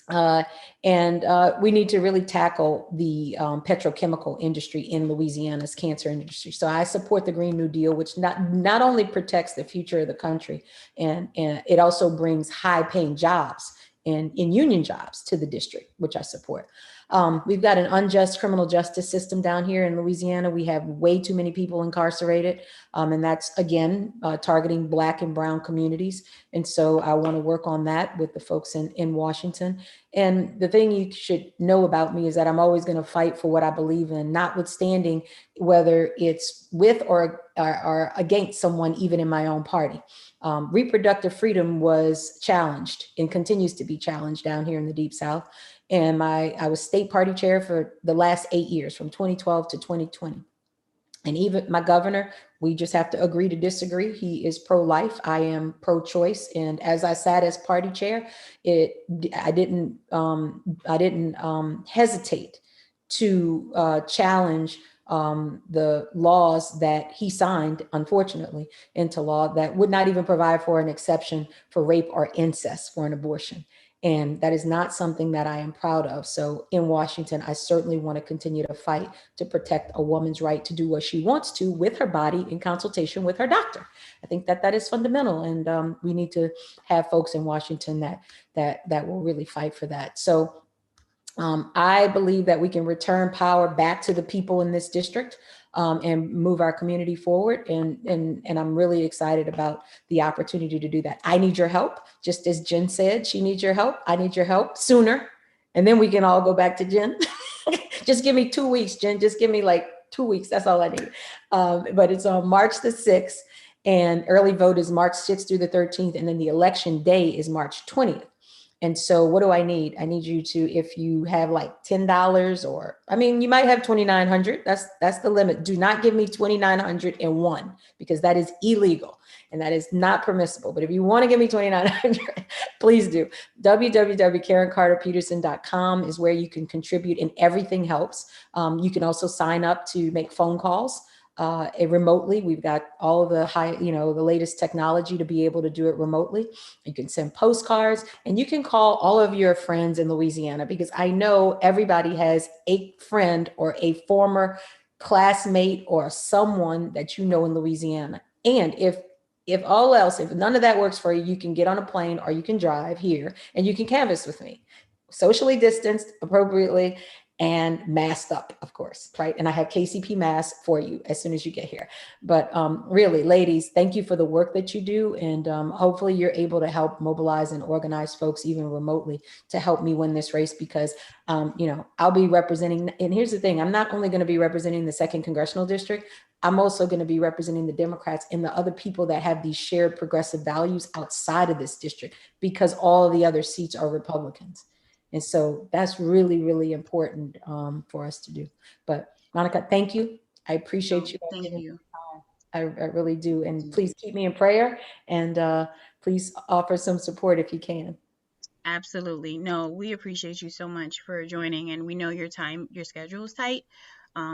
And we need to really tackle the petrochemical industry in Louisiana's cancer industry. So I support the Green New Deal, which not only protects the future of the country, and it also brings high paying jobs and in union jobs to the district, which I support. We've got an unjust criminal justice system down here in Louisiana. We have way too many people incarcerated. And that's, again, targeting Black and brown communities. And so I want to work on that with the folks in Washington. And the thing you should know about me is that I'm always going to fight for what I believe in, notwithstanding whether it's with or against someone, even in my own party. Reproductive freedom was challenged and continues to be challenged down here in the Deep South. And I was state party chair for the last 8 years, from 2012 to 2020. And even my governor, we just have to agree to disagree. He is pro-life. I am pro-choice. And as I sat as party chair, I didn't hesitate to challenge the laws that he signed, unfortunately, into law that would not even provide for an exception for rape or incest for an abortion. And that is not something that I am proud of. So in Washington, I certainly want to continue to fight to protect a woman's right to do what she wants to with her body in consultation with her doctor. I think that is fundamental. And we need to have folks in Washington that will really fight for that. So I believe that we can return power back to the people in this district and move our community forward. And I'm really excited about the opportunity to do that. I need your help. Just as Jen said, she needs your help. I need your help sooner. And then we can all go back to Jen. Just give me 2 weeks, Jen. Just give me like 2 weeks. That's all I need. But it's on March the 6th, and early vote is March 6th through the 13th. And then the election day is March 20th. And so what do I need? I need you to, if you have like $10, or, I mean, you might have $2,900. That's the limit. Do not give me $2,901, because that is illegal and that is not permissible. But if you want to give me $2,900, please do. www.KarenCarterPeterson.com is where you can contribute, and everything helps. You can also sign up to make phone calls remotely. We've got all of the the latest technology to be able to do it remotely. You can send postcards, and you can call all of your friends in Louisiana, because I know everybody has a friend or a former classmate or someone that you know in Louisiana. And if all else, if none of that works for you, you can get on a plane or you can drive here and you can canvass with me, socially distanced, appropriately, and masked up, of course, right? And I have KCP masks for you as soon as you get here. But really, ladies, thank you for the work that you do. And hopefully you're able to help mobilize and organize folks even remotely to help me win this race, because, I'll be representing, and here's the thing, I'm not only going to be representing the 2nd Congressional District, I'm also going to be representing the Democrats and the other people that have these shared progressive values outside of this district, because all of the other seats are Republicans. And so that's really, really important for us to do. But Monica, thank you. I appreciate you. Thank you. I really do. And please keep me in prayer, and please offer some support if you can. Absolutely. No, we appreciate you so much for joining, and we know your schedule is tight.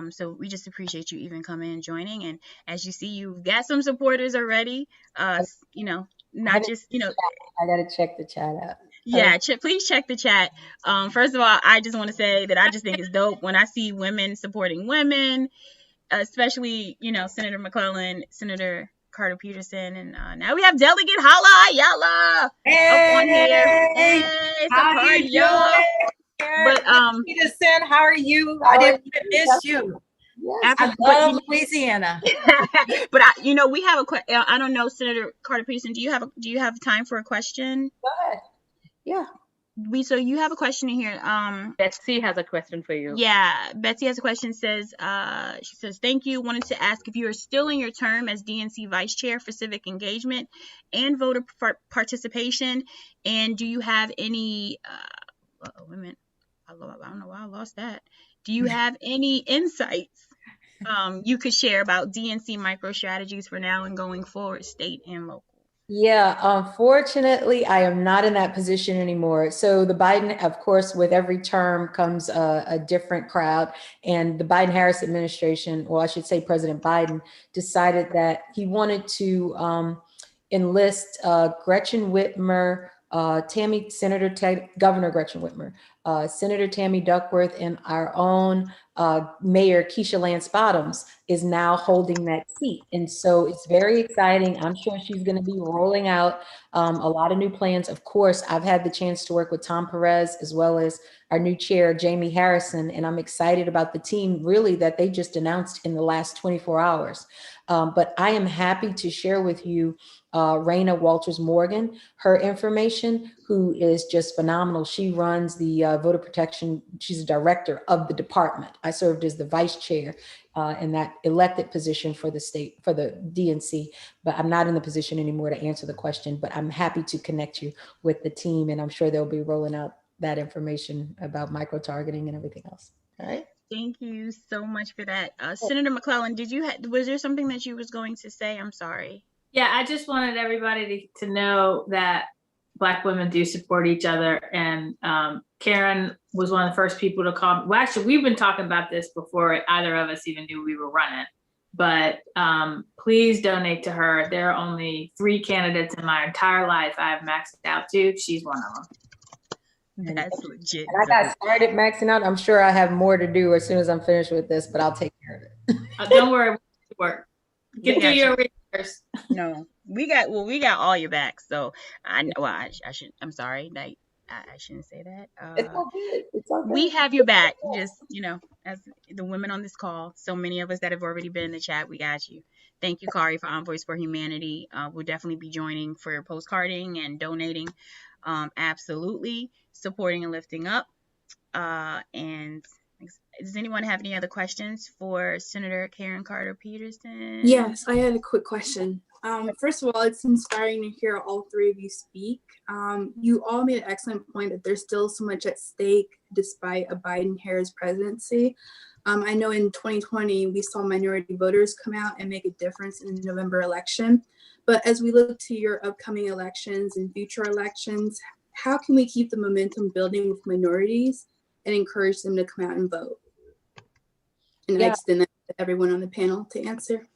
So we just appreciate you even coming and joining. And as you see, you've got some supporters already. Not just, I got to check the chat out. Yeah, please check the chat. First of all, I just want to say that I just think it's dope when I see women supporting women, especially, Senator McClellan, Senator Carter Peterson, and now we have Delegate Hala Yala up on here. Hey, support y'all. But Peterson, how are you? I didn't miss you. Yes, I love Louisiana. But we have a question. I don't know, Senator Carter Peterson. Do you have time for a question? Go ahead. Yeah. So you have a question in here. Betsy has a question for you. Yeah, Betsy has a question. She says, thank you. Wanted to ask if you are still in your term as DNC Vice Chair for Civic Engagement and voter participation, and do you have any? Wait a minute. I don't know why I lost that. Do you have any insights you could share about DNC micro strategies for now and going forward, state and local? Yeah, unfortunately, I am not in that position anymore. So the Biden, of course, with every term comes a different crowd. And the Biden-Harris administration, well, I should say President Biden, decided that he wanted to enlist Gretchen Whitmer, Governor Gretchen Whitmer, Senator Tammy Duckworth, and our own Mayor Keisha Lance Bottoms is now holding that seat. And so it's very exciting. I'm sure she's going to be rolling out a lot of new plans. Of course, I've had the chance to work with Tom Perez as well as our new chair, Jamie Harrison, and I'm excited about the team really that they just announced in the last 24 hours. But I am happy to share with you Raina Walters Morgan, her information, who is just phenomenal. She runs the voter protection. She's a director of the department. I served as the vice chair in that elected position for the state, for the DNC, but I'm not in the position anymore to answer the question, but I'm happy to connect you with the team, and I'm sure they'll be rolling out that information about micro-targeting and everything else. All right. Thank you so much for that. Senator McClellan, was there something that you was going to say? I'm sorry. Yeah, I just wanted everybody to know that Black women do support each other. And Karen was one of the first people to call. Well, actually, we've been talking about this before either of us even knew we were running. But please donate to her. There are only 3 candidates in my entire life I have maxed out to. She's one of them. That's legit. And I got started maxing out. I'm sure I have more to do as soon as I'm finished with this, but I'll take care of it. Don't worry, work. Get through your research. No, we got all your backs. So I should. I'm sorry. I shouldn't say that. It's all good. It's all good. We have your back. Just as the women on this call, so many of us that have already been in the chat, we got you. Thank you, Kari, for Envoys for Humanity. We'll definitely be joining for postcarding and donating. Absolutely supporting and lifting up. And does anyone have any other questions for Senator Karen Carter Peterson? Yes, I had a quick question. First of all, it's inspiring to hear all 3 of you speak. You all made an excellent point that there's still so much at stake despite a Biden-Harris presidency. I know in 2020, we saw minority voters come out and make a difference in the November election. But as we look to your upcoming elections and future elections, how can we keep the momentum building with minorities and encourage them to come out and vote? And I extend that to everyone on the panel to answer.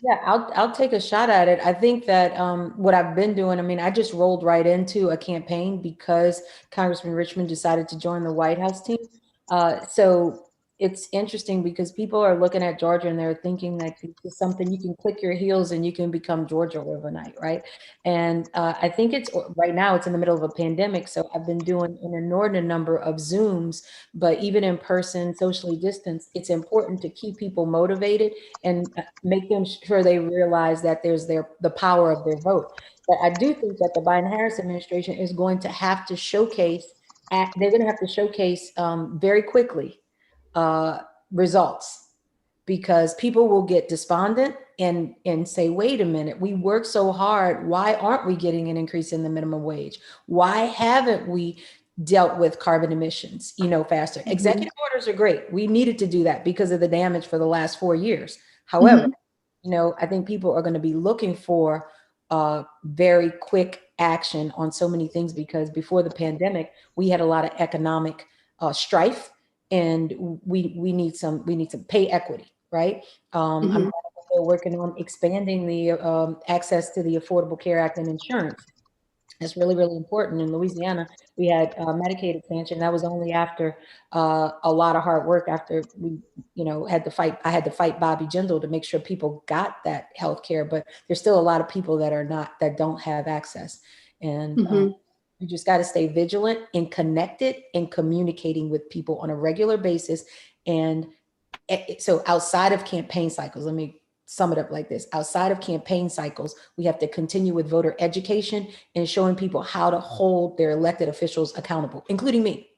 Yeah, I'll take a shot at it. I think that what I've been doing, I just rolled right into a campaign because Congressman Richmond decided to join the White House team. So it's interesting because people are looking at Georgia and they're thinking like it's something you can click your heels and you can become Georgia overnight, right? And I think right now it's in the middle of a pandemic. So I've been doing an inordinate number of Zooms, but even in person, socially distanced, it's important to keep people motivated and make them sure they realize that there's the power of their vote. But I do think that the Biden-Harris administration is going to have to showcase, very quickly results, because people will get despondent and say, wait a minute, we work so hard. Why aren't we getting an increase in the minimum wage? Why haven't we dealt with carbon emissions, faster? Mm-hmm. Executive orders are great. We needed to do that because of the damage for the last 4 years. However, I think people are going to be looking for very quick action on so many things, because before the pandemic, we had a lot of economic strife. And we need some pay equity, right? I'm working on expanding the access to the Affordable Care Act and insurance. That's really, really important. In Louisiana, we had Medicaid expansion. That was only after a lot of hard work. After we, had to fight. I had to fight Bobby Jindal to make sure people got that health care. But there's still a lot of people that don't have access. And you just got to stay vigilant and connected and communicating with people on a regular basis. And so outside of campaign cycles, let me sum it up like this. Outside of campaign cycles, we have to continue with voter education and showing people how to hold their elected officials accountable, including me,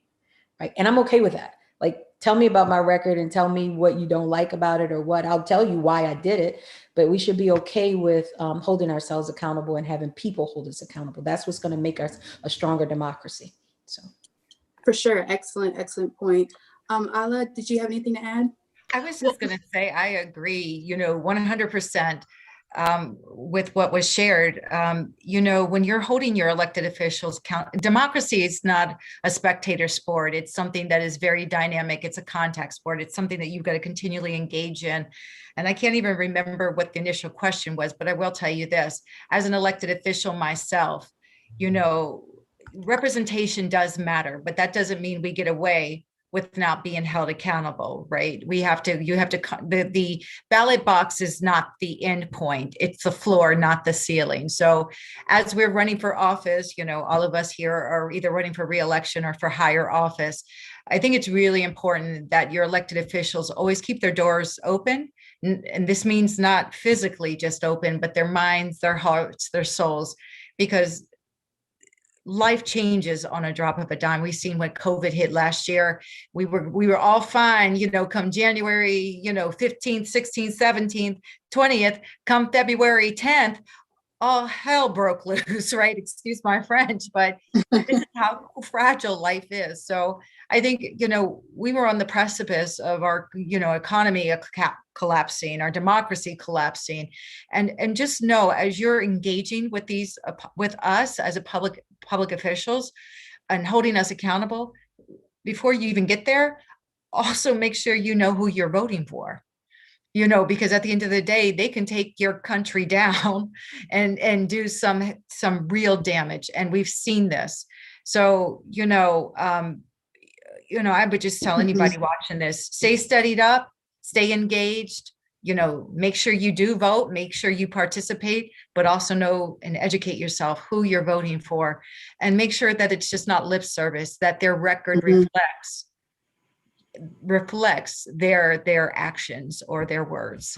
right? And I'm okay with that. Like, tell me about my record and tell me what you don't like about it or what. I'll tell you why I did it, but we should be okay with holding ourselves accountable and having people hold us accountable. That's what's going to make us a stronger democracy. So, for sure. Excellent point. Ala, did you have anything to add? I was just going to say, I agree, 100% with what was shared. When you're holding your elected officials accountable, democracy is not a spectator sport. It's something that is very dynamic. It's a contact sport. It's something that you've got to continually engage in. And I can't even remember what the initial question was, but I will tell you this. As an elected official myself, representation does matter, but that doesn't mean we get away with not being held accountable, right? The ballot box is not the end point. It's the floor, not the ceiling. So as we're running for office, all of us here are either running for re-election or for higher office. I think it's really important that your elected officials always keep their doors open. And this means not physically just open, but their minds, their hearts, their souls, because life changes on a drop of a dime. We've seen when COVID hit last year, we were all fine, come January, 15th, 16th, 17th, 20th, come February 10th, all hell broke loose, right? Excuse my French, but this is how fragile life is. So I think, we were on the precipice of our, economy collapsing, our democracy collapsing. And just know, as you're engaging with with us as a public officials and holding us accountable, before you even get there, also make sure you know who you're voting for. Because at the end of the day, they can take your country down and do some real damage. And we've seen this. So, I would just tell anybody watching this, stay studied up, stay engaged, make sure you do vote, make sure you participate, but also know and educate yourself who you're voting for, and make sure that it's just not lip service, that their record reflects their actions or their words.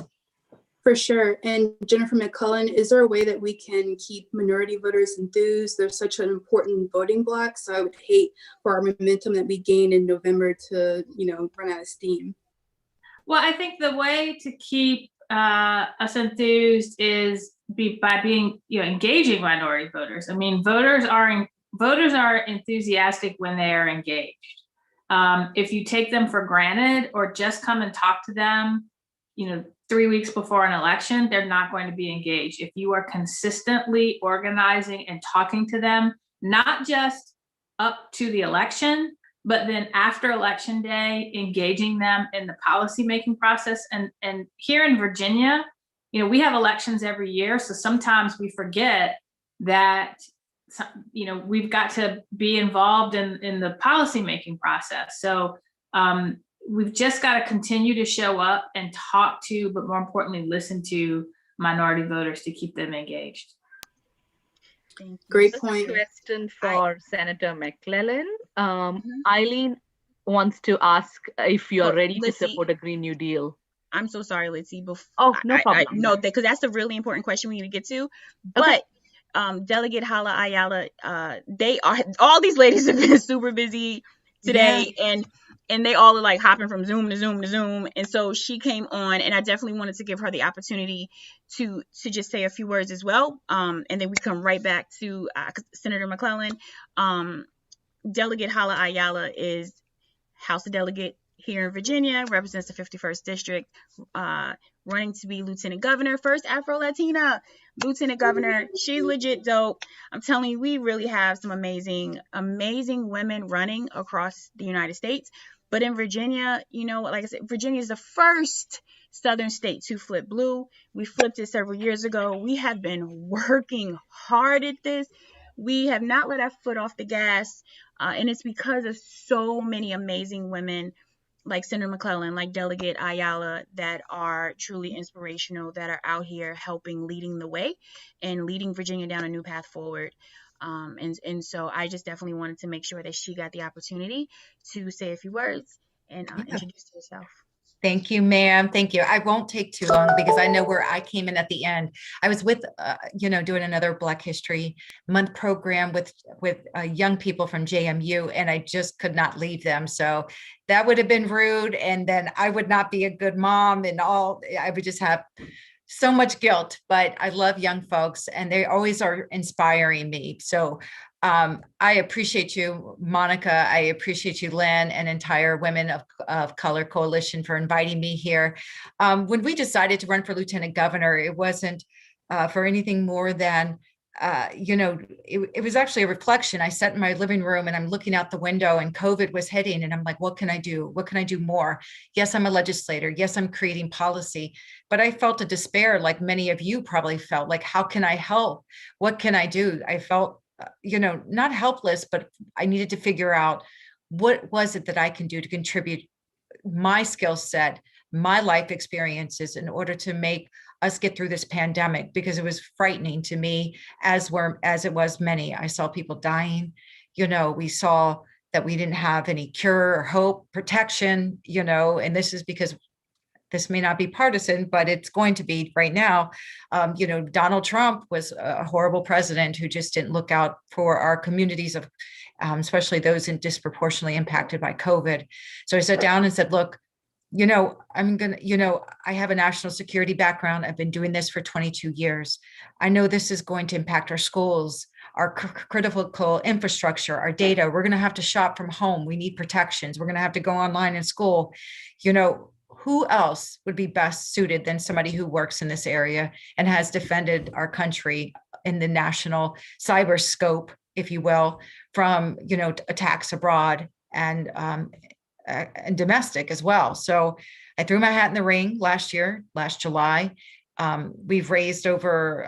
For sure. And Jennifer McClellan, is there a way that we can keep minority voters enthused? They're such an important voting bloc. So I would hate for our momentum that we gained in November to, run out of steam. Well, I think the way to keep us enthused is by being, engaging minority voters. I mean, voters are enthusiastic when they are engaged. If you take them for granted or just come and talk to them, 3 weeks before an election, they're not going to be engaged. If you are consistently organizing and talking to them, not just up to the election, but then after election day, engaging them in the policymaking process. And here in Virginia, we have elections every year. So sometimes we forget that, we've got to be involved in the policymaking process. So we've just got to continue to show up and talk to, but more importantly, listen to minority voters to keep them engaged. Great point. Question for Senator McClellan. Eileen wants to ask if you're ready to support a Green New Deal. I'm so sorry, Litzy. No problem. No, because that's a really important question we need to get to. But Delegate Hala Ayala, all these ladies have been super busy today, and they all are like hopping from Zoom to Zoom to Zoom. And so she came on, and I definitely wanted to give her the opportunity to just say a few words as well. And then we come right back to Senator McClellan. Delegate Hala Ayala is House Delegate here in Virginia, represents the 51st District, running to be Lieutenant Governor, first Afro-Latina Lieutenant Governor. She's legit dope. I'm telling you, we really have some amazing women running across the United States. But in Virginia, like I said, Virginia is the first Southern state to flip blue. We flipped it several years ago. We have been working hard at this. We have not let our foot off the gas. And it's because of so many amazing women like Senator McClellan, like Delegate Ayala, that are truly inspirational, that are out here helping, leading the way and leading Virginia down a new path forward. And so I just definitely wanted to make sure that she got the opportunity to say a few words and introduce herself. Thank you, ma'am. Thank you. I won't take too long because I know where I came in at the end. I was with, doing another Black History Month program with young people from JMU, and I just could not leave them. So that would have been rude, and then I would not be a good mom, and all. I would just have so much guilt. But I love young folks, and they always are inspiring me. So I appreciate you, Monica. I appreciate you, Lynn, and entire Women of Color Coalition for inviting me here. When we decided to run for Lieutenant Governor, it wasn't for anything more than, it was actually a reflection. I sat in my living room and I'm looking out the window and COVID was hitting, and I'm like, what can I do? What can I do more? Yes, I'm a legislator. Yes, I'm creating policy, but I felt a despair like many of you probably felt, like, how can I help? What can I do? I felt not helpless, but I needed to figure out what was it that I can do to contribute my skill set, my life experiences in order to make us get through this pandemic, because it was frightening to me as it was many. I saw people dying, we saw that we didn't have any cure or hope, protection, and this is because this may not be partisan, but it's going to be right now. Donald Trump was a horrible president who just didn't look out for our communities of, especially those disproportionately impacted by COVID. So I sat down and said, look, I have a national security background. I've been doing this for 22 years. I know this is going to impact our schools, our critical infrastructure, our data. We're going to have to shop from home. We need protections. We're going to have to go online in school. Who else would be best suited than somebody who works in this area and has defended our country in the national cyber scope, if you will, from, attacks abroad and domestic as well. So I threw my hat in the ring last July. We've raised over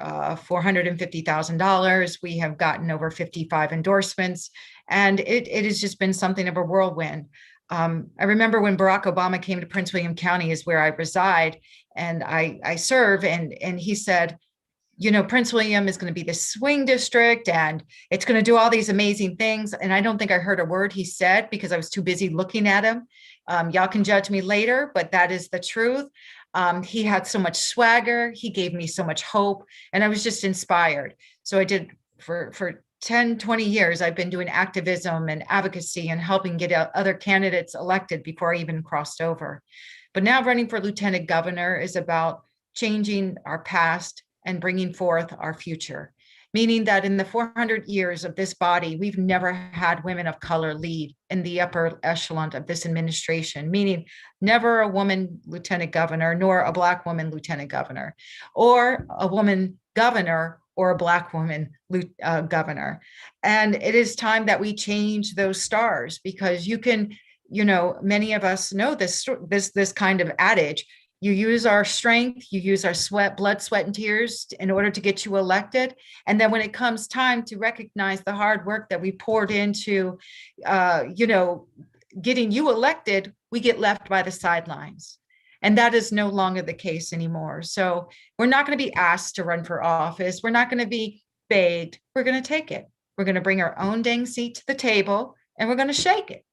$450,000. We have gotten over 55 endorsements, and it has just been something of a whirlwind. I remember when Barack Obama came to Prince William County, is where I reside, and I serve, and he said, Prince William is going to be the swing district and it's going to do all these amazing things. And I don't think I heard a word he said because I was too busy looking at him. Y'all can judge me later, but that is the truth. He had so much swagger. He gave me so much hope, and I was just inspired. So I did for 10, 20 years, I've been doing activism and advocacy and helping get other candidates elected before I even crossed over. But now running for Lieutenant Governor is about changing our past and bringing forth our future, meaning that in the 400 years of this body, we've never had women of color lead in the upper echelon of this administration, meaning never a woman lieutenant governor, nor a Black woman lieutenant governor, or a woman governor or a Black woman governor. And it is time that we change those stars, because you can, many of us know this kind of adage. You use our strength, you use our blood, sweat, and tears in order to get you elected. And then when it comes time to recognize the hard work that we poured into, getting you elected, we get left by the sidelines. And that is no longer the case anymore. So we're not going to be asked to run for office. We're not going to be begged. We're going to take it. We're going to bring our own dang seat to the table, and we're going to shake it.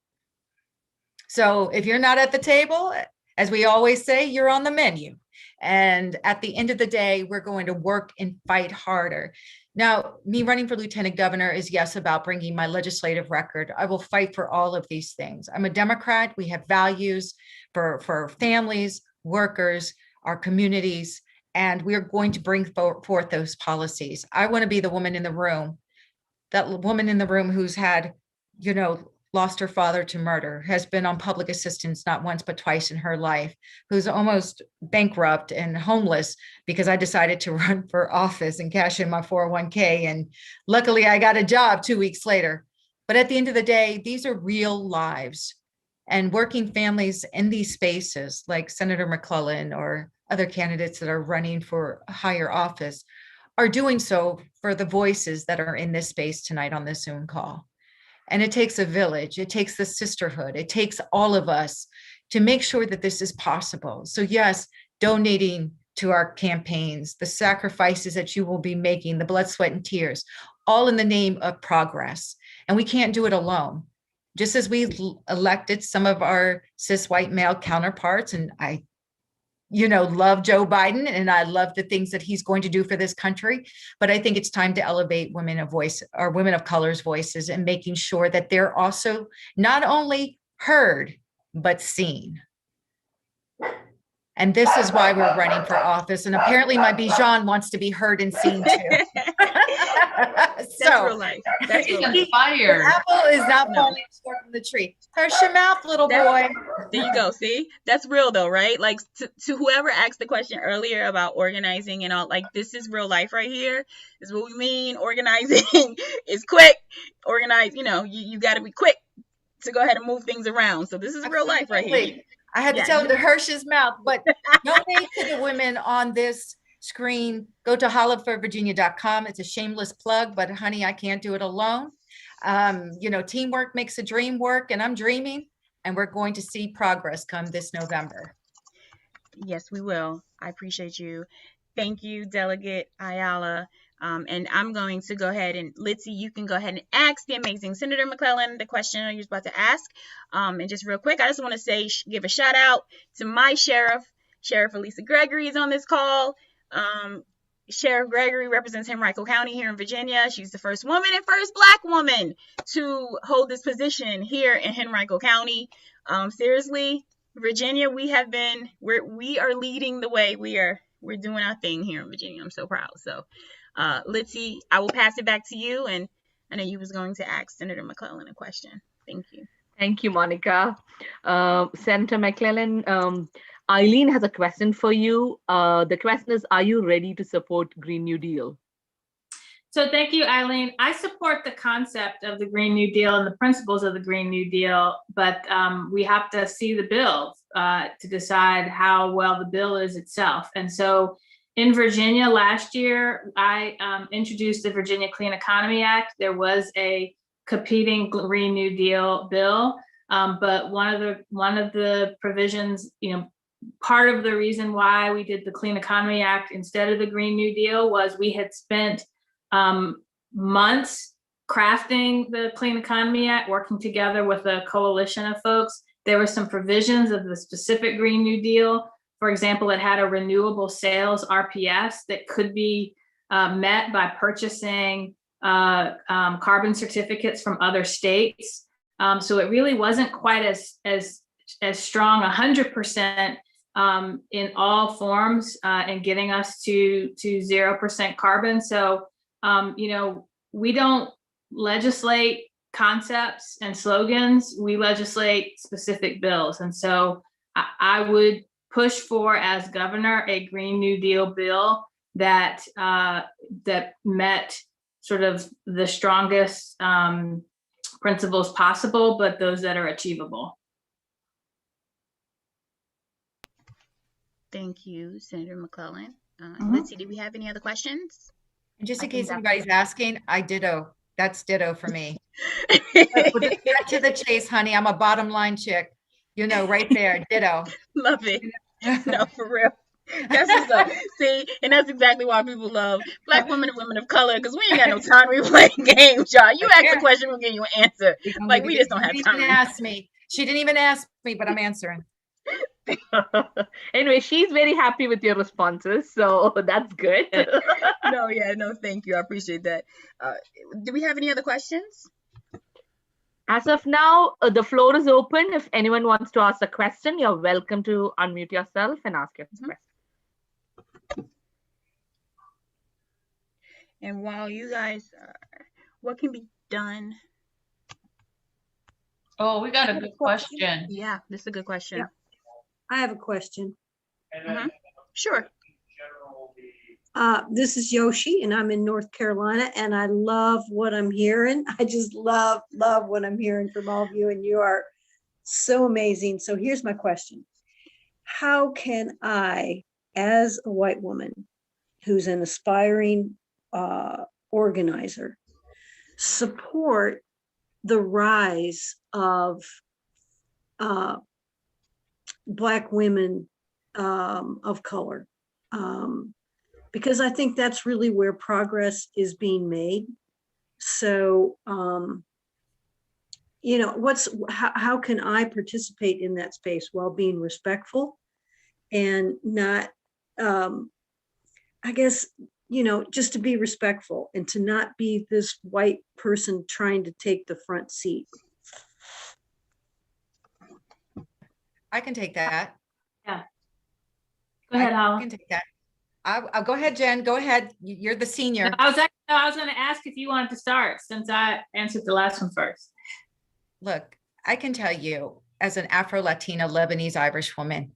So if you're not at the table, as we always say, you're on the menu. And at the end of the day, we're going to work and fight harder. Now, me running for Lieutenant Governor is, yes, about bringing my legislative record. I will fight for all of these things. I'm a Democrat. We have values for families, workers, our communities, and we're going to bring forth those policies. I want to be the woman in the room, that woman in the room who's had, lost her father to murder, has been on public assistance not once but twice in her life, who's almost bankrupt and homeless because I decided to run for office and cash in my 401k. And luckily I got a job 2 weeks later. But at the end of the day, these are real lives. And working families in these spaces, like Senator McClellan or other candidates that are running for higher office, are doing so for the voices that are in this space tonight on this Zoom call. And it takes a village, it takes the sisterhood, it takes all of us to make sure that this is possible. So yes, donating to our campaigns, the sacrifices that you will be making, the blood, sweat, and tears, all in the name of progress. And we can't do it alone. just as we elected some of our cis white male counterparts, and I, love Joe Biden and I love the things that he's going to do for this country. But I think it's time to elevate women of color's voices and making sure that they're also not only heard, but seen. And this is why we're running for office. And apparently my Bijan wants to be heard and seen too. That's real life. That's real life. Fired. Apple is not falling far from the tree. Hush your mouth, little boy. There you go. See, that's real though, right? Like to whoever asked the question earlier about organizing and all, like this is real life right here. This is what we mean. Organizing is quick. Organize, you got to be quick to go ahead and move things around. So this is real life right here. I had to tell him to hush his mouth, but donate to the women on this screen. Go to hollaforvirginia.com. It's a shameless plug, but honey, I can't do it alone. Teamwork makes a dream work, and I'm dreaming, and we're going to see progress come this November. Yes, we will. I appreciate you. Thank you, Delegate Ayala. And I'm going to go ahead and, Litzy, you can go ahead and ask the amazing Senator McClellan the question you're about to ask. And just real quick, I just want to say, give a shout out to my sheriff. Sheriff Elisa Gregory is on this call. Sheriff Gregory represents Henrico County here in Virginia. She's the first woman and first Black woman to hold this position here in Henrico County. Seriously, Virginia, we are leading the way. We're doing our thing here in Virginia. I'm so proud. So, Litzy, I will pass it back to you. And I know you was going to ask Senator McClellan a question. Thank you. Thank you, Monica. Senator McClellan, Eileen has a question for you. The question is, are you ready to support Green New Deal? So thank you, Eileen. I support the concept of the Green New Deal and the principles of the Green New Deal, but we have to see the bill to decide how well the bill is itself. And so in Virginia last year, I introduced the Virginia Clean Economy Act. There was a competing Green New Deal bill, but one of the provisions, part of the reason why we did the Clean Economy Act instead of the Green New Deal was we had spent months crafting the Clean Economy Act, working together with a coalition of folks. There were some provisions of the specific Green New Deal. For example, it had a renewable sales RPS that could be met by purchasing carbon certificates from other states. So it really wasn't quite as strong 100% in all forms and getting us to 0% carbon. So, we don't legislate concepts and slogans, we legislate specific bills. And so I would push for, as governor, a Green New Deal bill that met sort of the strongest principles possible, but those that are achievable. Thank you, Senator McClellan. Let's see, do we have any other questions? And just in case anybody's asking, I ditto. That's ditto for me. Cut to the chase, honey. I'm a bottom line chick. Right there, ditto. Love it. No, for real. That's what's up. See, and that's exactly why people love Black women and women of color, because we ain't got no time to be playing games, y'all. You ask a question, we'll give you an answer. Like, we just don't have time. She didn't even ask me, but I'm answering. Anyway, she's very happy with your responses, so that's good. No, thank you. I appreciate that. Do we have any other questions? As of now, the floor is open. If anyone wants to ask a question, you're welcome to unmute yourself and ask your question. And while you guys what can be done? Oh, we got a good question. Yeah, this is a good question. Yeah. I have a question. Sure. This is Yoshi, and I'm in North Carolina, and I love what I'm hearing. I just love what I'm hearing from all of you, and you are so amazing. So here's my question. How can I, as a white woman who's an aspiring organizer, support the rise of Black women of color? Because I think that's really where progress is being made. So you know, how can I participate in that space while being respectful and not, I guess, you know, just to be respectful and to not be this white person trying to take the front seat. I can take that. Yeah. Go ahead, I Hala. can take that. I'll go ahead, Jen. Go ahead. You're the senior. No, I was going to ask if you wanted to start since I answered the last one first. Look, I can tell you, as an Afro-Latina, Lebanese, Irish woman,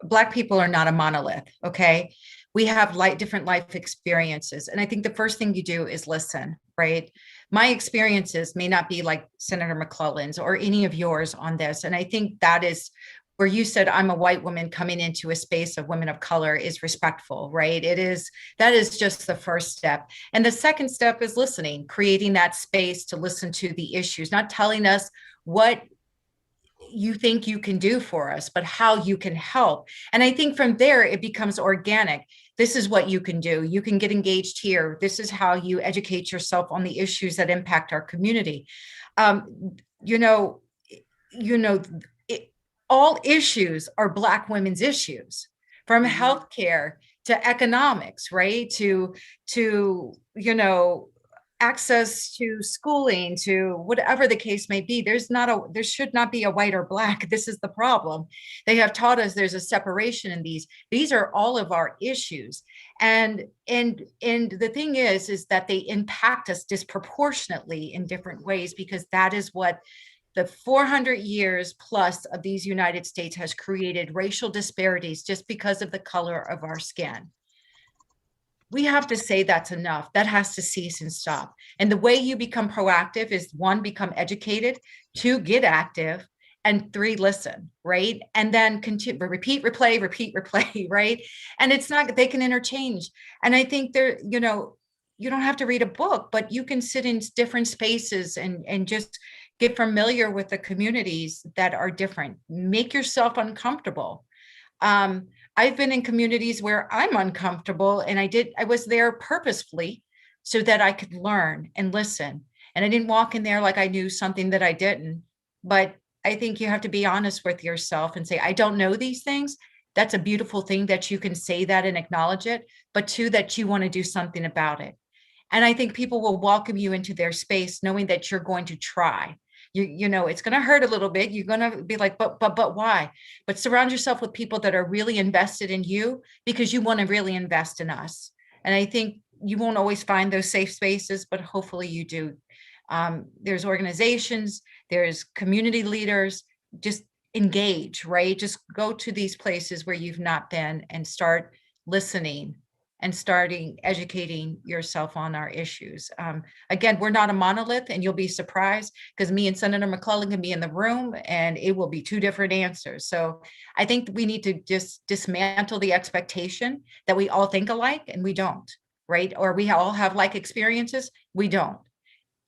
Black people are not a monolith, okay? We have different life experiences. And I think the first thing you do is listen, right? My experiences may not be like Senator McClellan's or any of yours on this. And I think that is where you said, I'm a white woman coming into a space of women of color is respectful, right? That is just the first step. And the second step is listening, creating that space to listen to the issues, not telling us what you think you can do for us, but how you can help. And I think from there, it becomes organic. This is what you can do. You can get engaged here. This is how you educate yourself on the issues that impact our community. All issues are Black women's issues, from healthcare to economics, right? To access to schooling, to whatever the case may be. There should not be a white or Black. This is the problem. They have taught us there's a separation in these. These are all of our issues. And the thing is that they impact us disproportionately in different ways, because that is what the 400 years plus of these United States has created, racial disparities just because of the color of our skin. We have to say that's enough. That has to cease and stop. And the way you become proactive is 1, become educated, 2, get active, and 3, listen, right? And then continue, repeat, replay, right? And it's not, they can interchange. And I think you don't have to read a book, but you can sit in different spaces and just get familiar with the communities that are different. Make yourself uncomfortable. I've been in communities where I'm uncomfortable, and I was there purposefully so that I could learn and listen. And I didn't walk in there like I knew something that I didn't. But I think you have to be honest with yourself and say, I don't know these things. That's a beautiful thing that you can say that and acknowledge it, but 2, that you want to do something about it. And I think people will welcome you into their space knowing that you're going to try. It's going to hurt a little bit. You're going to be like, but why? But surround yourself with people that are really invested in you, because you want to really invest in us. And I think you won't always find those safe spaces, but hopefully you do. There's organizations, there's community leaders. Just engage, right? Just go to these places where you've not been and start listening and starting educating yourself on our issues. Again, we're not a monolith, and you'll be surprised because me and Senator McClellan can be in the room and it will be 2 different answers. So I think we need to just dismantle the expectation that we all think alike, and we don't, right? Or we all have like experiences. We don't.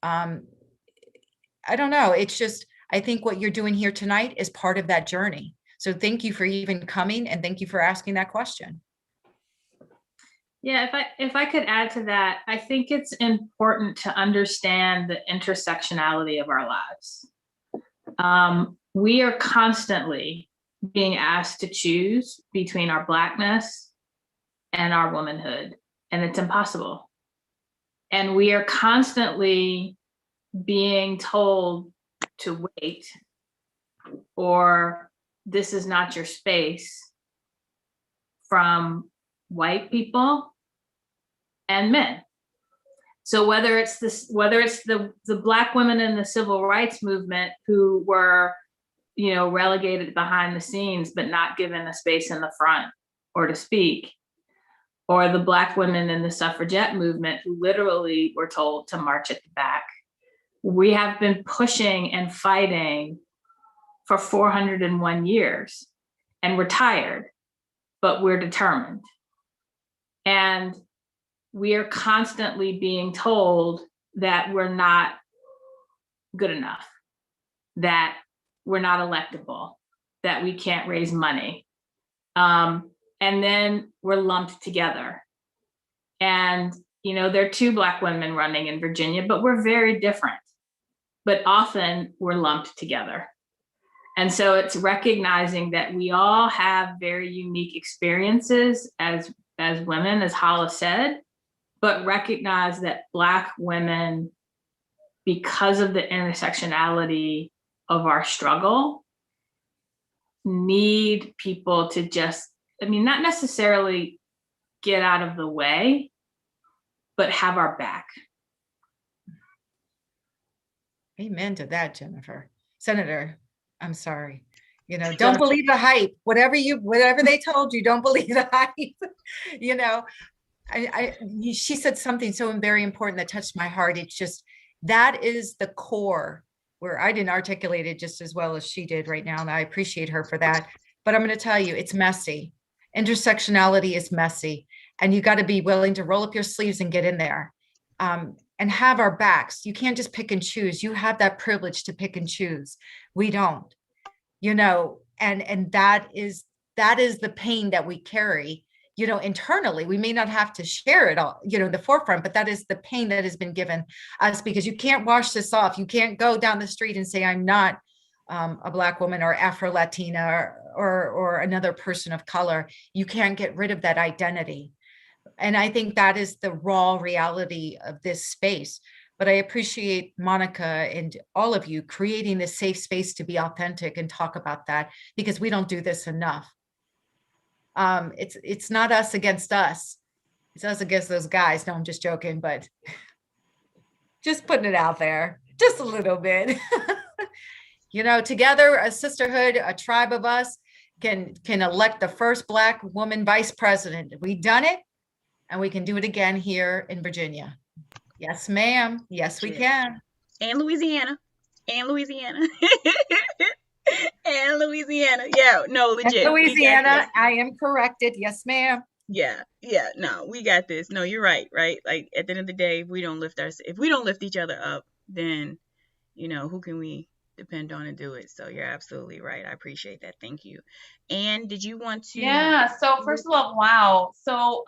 I don't know. It's just, I think what you're doing here tonight is part of that journey. So thank you for even coming, and thank you for asking that question. Yeah, if I could add to that, I think it's important to understand the intersectionality of our lives. We are constantly being asked to choose between our Blackness and our womanhood, and it's impossible. And we are constantly being told to wait, or this is not your space, from white people and men. So whether it's the Black women in the civil rights movement who were, relegated behind the scenes but not given a space in the front or to speak, or the Black women in the suffragette movement who literally were told to march at the back. We have been pushing and fighting for 401 years, and we're tired, but we're determined. And we are constantly being told that we're not good enough, that we're not electable, that we can't raise money. And then we're lumped together. And, there are 2 Black women running in Virginia, but we're very different. but often we're lumped together. And so it's recognizing that we all have very unique experiences as women, as Hala said, but recognize that Black women, because of the intersectionality of our struggle, need people to just, not necessarily get out of the way, but have our back. Amen to that, Jennifer. Senator, I'm sorry. Don't believe the hype. Whatever they told you, don't believe the hype. She said something so very important that touched my heart. It's just, that is the core, where I didn't articulate it just as well as she did right now. And I appreciate her for that. But I'm going to tell you, it's messy. Intersectionality is messy. And you got to be willing to roll up your sleeves and get in there. And have our backs. You can't just pick and choose. You have that privilege to pick and choose. We don't, and that is the pain that we carry, internally. We may not have to share it all, in the forefront, but that is the pain that has been given us, because you can't wash this off. You can't go down the street and say, I'm not a Black woman or Afro-Latina or another person of color. You can't get rid of that identity. And I think that is the raw reality of this space. But I appreciate Monica and all of you creating this safe space to be authentic and talk about that, because we don't do this enough. It's not us against us. It's us against those guys. No, I'm just joking, but just putting it out there just a little bit. Together, a sisterhood, a tribe of us can elect the first Black woman vice president. We've done it, and we can do it again here in Virginia. Yes, ma'am. Yes, we can. And Louisiana. And Louisiana. And Louisiana. Yeah, no, legit. And Louisiana, I am corrected. Yes, ma'am. Yeah, no, we got this. No, you're right? Like, at the end of the day, if we don't lift each other up, then, who can we depend on to do it? So you're absolutely right. I appreciate that. Thank you. And did you want to? Yeah. So first of all, wow. So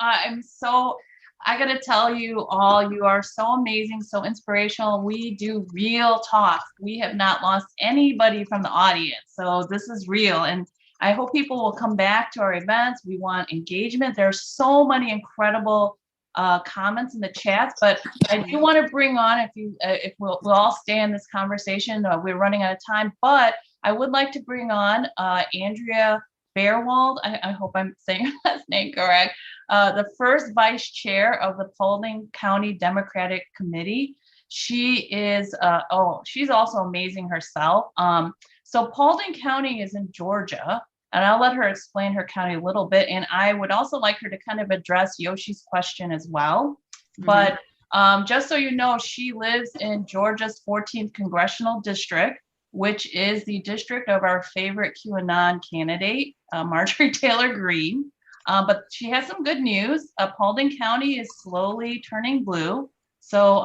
I got to tell you all, you are so amazing, so inspirational. We do real talk. We have not lost anybody from the audience. So this is real. And I hope people will come back to our events. We want engagement. There's so many incredible comments in the chats, but I do want to bring on, if we'll all stay in this conversation, we're running out of time, but I would like to bring on Andrea Fairwald. I hope I'm saying her last name correct. The first vice chair of the Paulding County Democratic Committee. She is, she's also amazing herself. So Paulding County is in Georgia, and I'll let her explain her county a little bit. And I would also like her to kind of address Yoshi's question as well. But just so you know, she lives in Georgia's 14th Congressional District, which is the district of our favorite QAnon candidate, Marjorie Taylor Greene. But she has some good news. Paulding County is slowly turning blue. So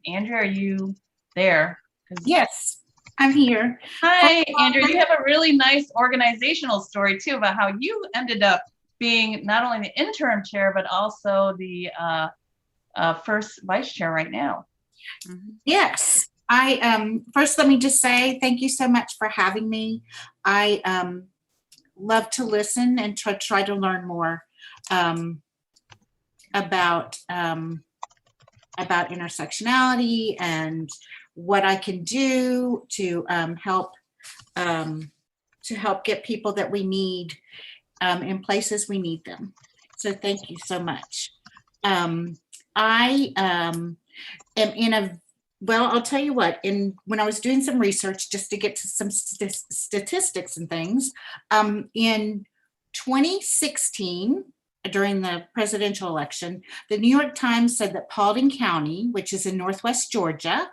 Andrea, are you there? Yes, I'm here. Hi, Andrea. You have a really nice organizational story too about how you ended up being not only the interim chair, but also the first vice chair right now. Yes. I first, let me just say thank you so much for having me. I love to listen and try to learn more about intersectionality and what I can do to help get people that we need in places we need them. So thank you so much. I am in a Well, I'll tell you what, when I was doing some research just to get to some statistics and things, in 2016, during the presidential election, the New York Times said that Paulding County, which is in Northwest Georgia,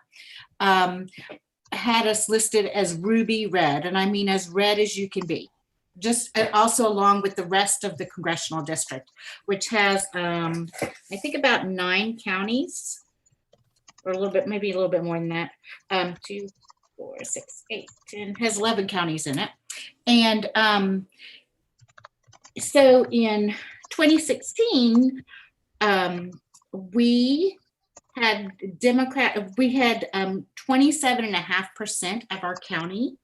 had us listed as ruby red, and I mean as red as you can be. Just also along with the rest of the congressional district, which has, I think about 9 counties. Or a little bit, maybe a little bit more than that. 2, 4, 6, 8, 10, has 11 counties in it. And so in 2016, we had 27.5% of our county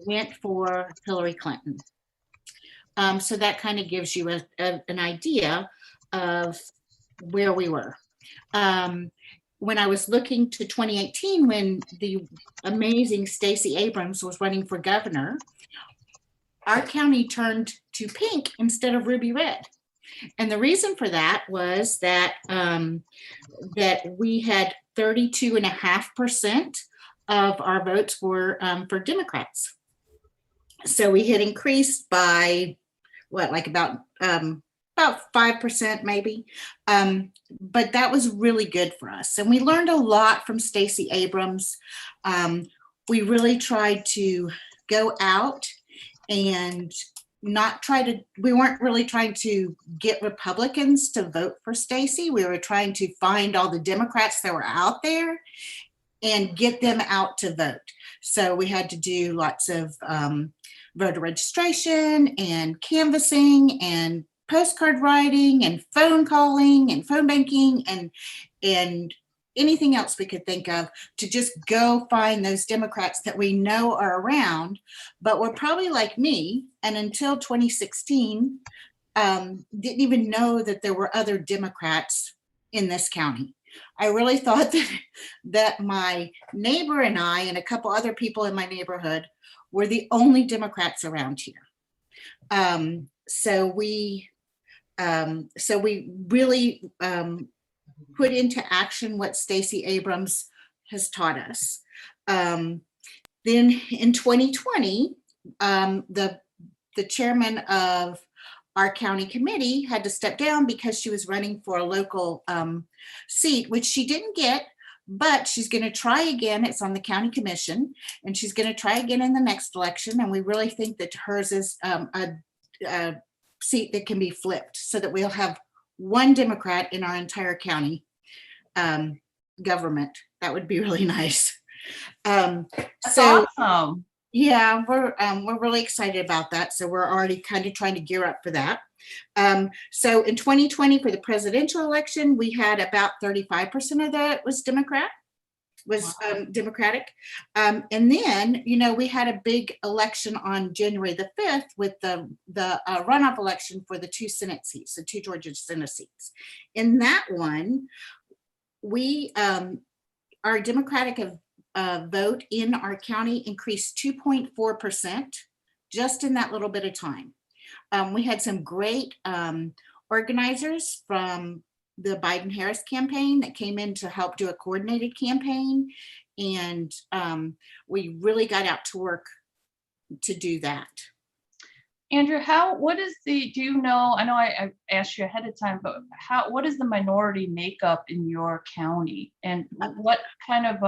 went for Hillary Clinton. So that kind of gives you an idea of where we were. When I was looking to 2018, when the amazing Stacey Abrams was running for governor, our county turned to pink instead of ruby red. And the reason for that was that we had 32.5% of our votes were for Democrats. So we had increased by about 5% maybe. But that was really good for us. And we learned a lot from Stacey Abrams. We really tried to go out and we weren't really trying to get Republicans to vote for Stacey. We were trying to find all the Democrats that were out there and get them out to vote. So we had to do lots of voter registration and canvassing and postcard writing and phone calling and phone banking and anything else we could think of to just go find those Democrats that we know are around, but were probably like me, and until 2016, didn't even know that there were other Democrats in this county. I really thought that my neighbor and I and a couple other people in my neighborhood were the only Democrats around here. So we really put into action what Stacey Abrams has taught us. Then in 2020, the chairman of our county committee had to step down because she was running for a local seat, which she didn't get, but she's going to try again. It's on the county commission, and she's going to try again in the next election. And we really think that hers is a seat that can be flipped so that we'll have one Democrat in our entire county government. That would be really nice. That's awesome. Yeah, we're really excited about that. So we're already kind of trying to gear up for that. So in 2020 for the presidential election, we had about 35% of that was Democratic. And then, we had a big election on January the 5th with the runoff election for the 2 Senate seats, the 2 Georgia Senate seats. In that one, we, our Democratic vote in our county increased 2.4% just in that little bit of time. We had some great organizers from the Biden-Harris campaign that came in to help do a coordinated campaign. And we really got out to work to do that. Andrew, do you know, I know I asked you ahead of time, but what is the minority makeup in your county? And what kind of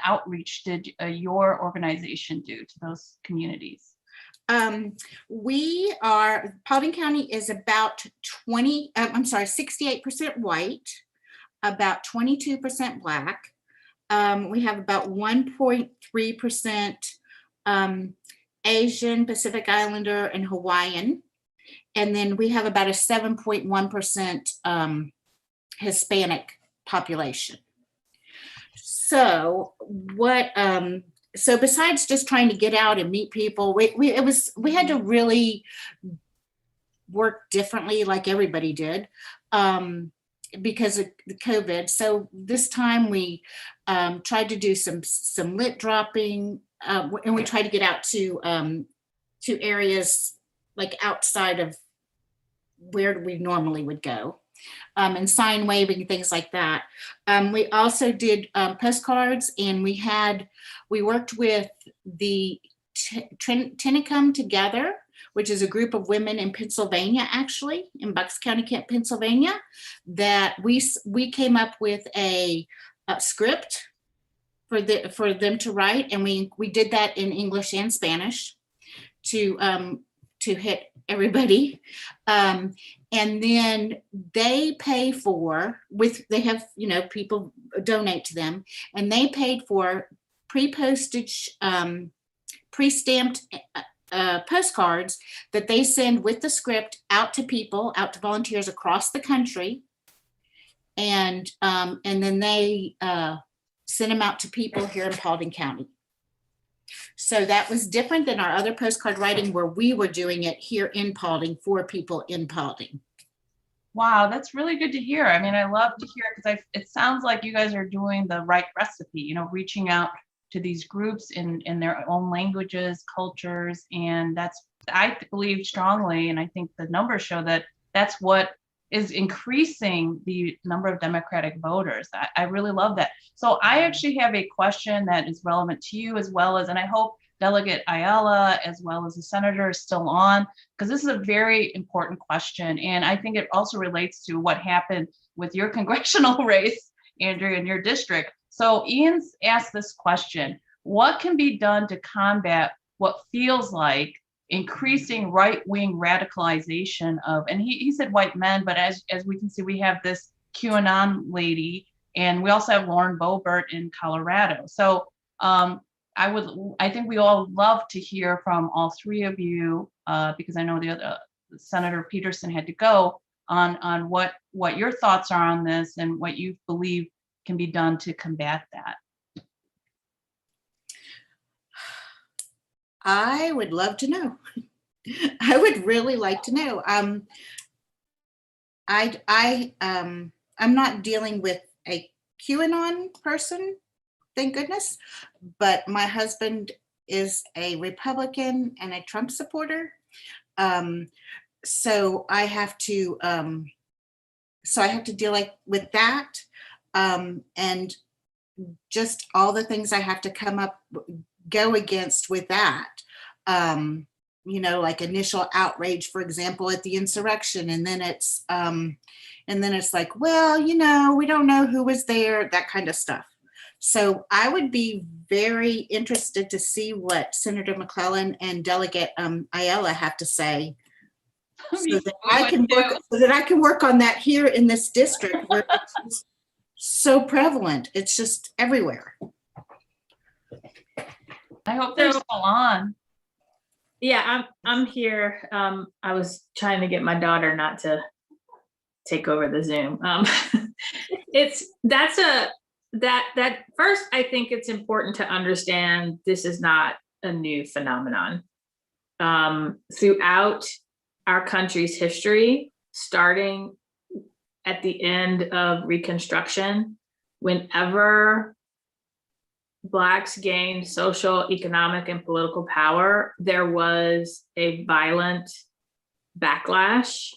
outreach did your organization do to those communities? Paulding County is about 68% white, about 22% Black. We have about 1.3% Asian, Pacific Islander, and Hawaiian. And then we have about a 7.1% Hispanic population. So so besides just trying to get out and meet people, we had to really work differently like everybody did because of the COVID. So this time we tried to do some lit dropping, and we tried to get out to areas like outside of where we normally would go. And sign waving, things like that. We also did postcards, and we worked with the Tinicum Together, which is a group of women in Pennsylvania, actually, in Bucks County, Pennsylvania, that we came up with a script for them to write, and we did that in English and Spanish to hit everybody. And then they pay people donate to them, and they paid for pre-postage, pre-stamped postcards that they send with the script out to volunteers across the country. and then they sent them out to people here in Paulding County. So that was different than our other postcard writing where we were doing it here in Paulding for people in Paulding. Wow, that's really good to hear. I mean, I love to hear because it sounds like you guys are doing the right recipe, you know, reaching out to these groups in their own languages, cultures, and that's, I believe strongly, and I think the numbers show that that's what is increasing the number of Democratic voters. I really love that. So I actually have a question that is relevant to you as well as, and I hope Delegate Ayala as well as the senator is still on, because this is a very important question. And I think it also relates to what happened with your congressional race, Andrew, in your district. So Ian's asked this question: what can be done to combat what feels like increasing right-wing radicalization of, and he said white men, but as we can see, we have this QAnon lady, and we also have Lauren Boebert in Colorado. So I think we all love to hear from all three of you, because I know the other Senator Peterson had to go, on what your thoughts are on this and what you believe can be done to combat that. I would love to know. I would really like to know. I'm not dealing with a QAnon person, thank goodness, but my husband is a Republican and a Trump supporter. So I have to deal with that, and just all the things I have to go against with that. You know, like initial outrage, for example, at the insurrection, and then it's like, well, you know, we don't know who was there, that kind of stuff. So I would be very interested to see what Senator McClellan and Delegate Ayala have to say, so that I can work on that here in this district where it's so prevalent. It's just everywhere. I hope they're still on. Yeah, I'm here. I was trying to get my daughter not to take over the Zoom. That first, I think it's important to understand this is not a new phenomenon. Throughout our country's history, starting at the end of Reconstruction, whenever Blacks gained social, economic, and political power, there was a violent backlash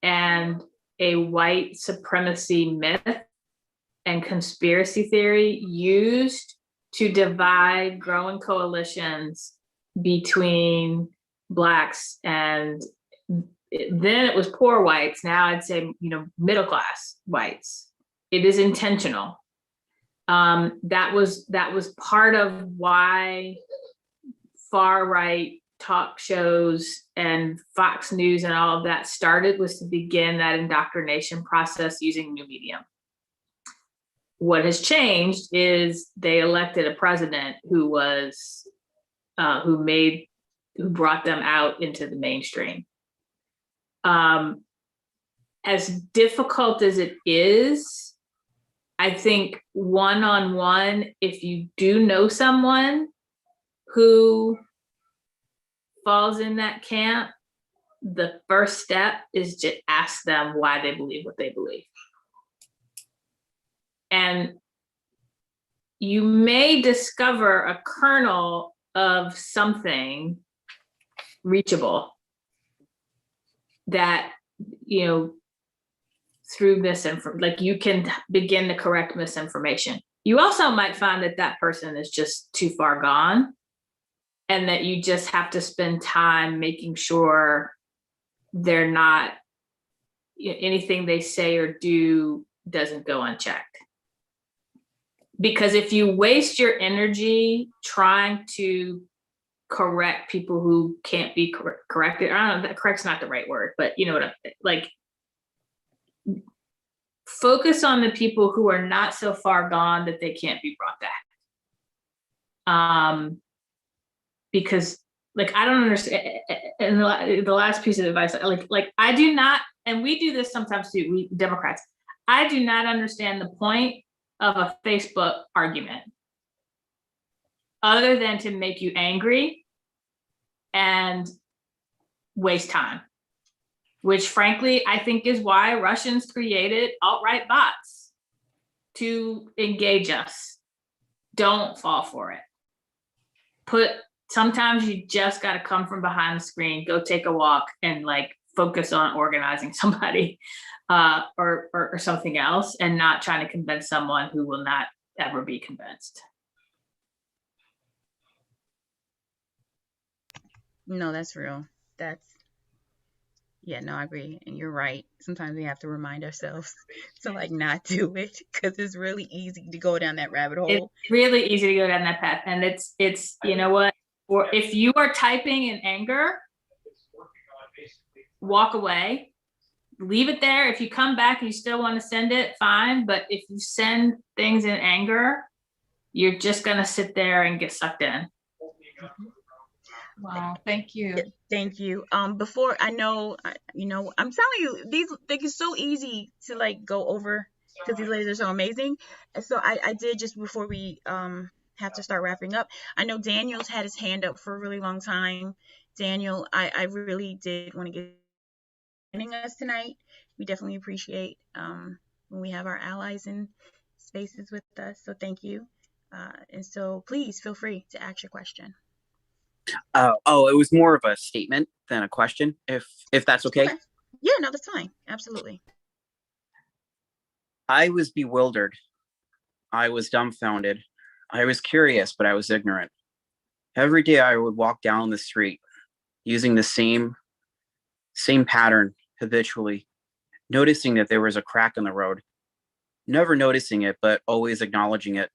and a white supremacy myth and conspiracy theory used to divide growing coalitions between Blacks and then it was poor whites. Now I'd say, you know, middle class whites. It is intentional. That was part of why far right talk shows and Fox News and all of that started, was to begin that indoctrination process using new media. What has changed is they elected a president who brought them out into the mainstream. As difficult as it is, I think one-on-one, if you do know someone who falls in that camp, the first step is to ask them why they believe what they believe. And you may discover a kernel of something reachable that, you know, through misinformation, like you can begin to correct misinformation. You also might find that that person is just too far gone and that you just have to spend time making sure they're not, anything they say or do doesn't go unchecked. Because if you waste your energy trying to correct people who can't be corrected, I don't know, that correct's not the right word, but you know what like, focus on the people who are not so far gone that they can't be brought back. Because like, I don't understand. And the last piece of advice, like I do not, and we do this sometimes too, we Democrats, I do not understand the point of a Facebook argument other than to make you angry and waste time, which frankly, I think is why Russians created alt-right bots to engage us. Don't fall for it. Sometimes you just got to come from behind the screen, go take a walk and like focus on organizing somebody or something else, and not trying to convince someone who will not ever be convinced. No, that's real. Yeah, no, I agree. And you're right. Sometimes we have to remind ourselves to like not do it, because it's really easy to go down that rabbit hole. It's really easy to go down that path. And it's you know what? Or if you are typing in anger, walk away, leave it there. If you come back and you still want to send it, fine. But if you send things in anger, you're just going to sit there and get sucked in. Wow, thank you. Thank you. Before I'm telling you, they're so easy to like go over because these ladies are so amazing. And so I did, just before we have to start wrapping up. I know Daniel's had his hand up for a really long time. Daniel, I really did want to get joining us tonight. We definitely appreciate when we have our allies in spaces with us. So thank you. And so please feel free to ask your question. It was more of a statement than a question, if that's okay. Yeah, no, that's fine. Absolutely. I was bewildered. I was dumbfounded. I was curious, but I was ignorant. Every day I would walk down the street using the same pattern habitually, noticing that there was a crack in the road, never noticing it, but always acknowledging it.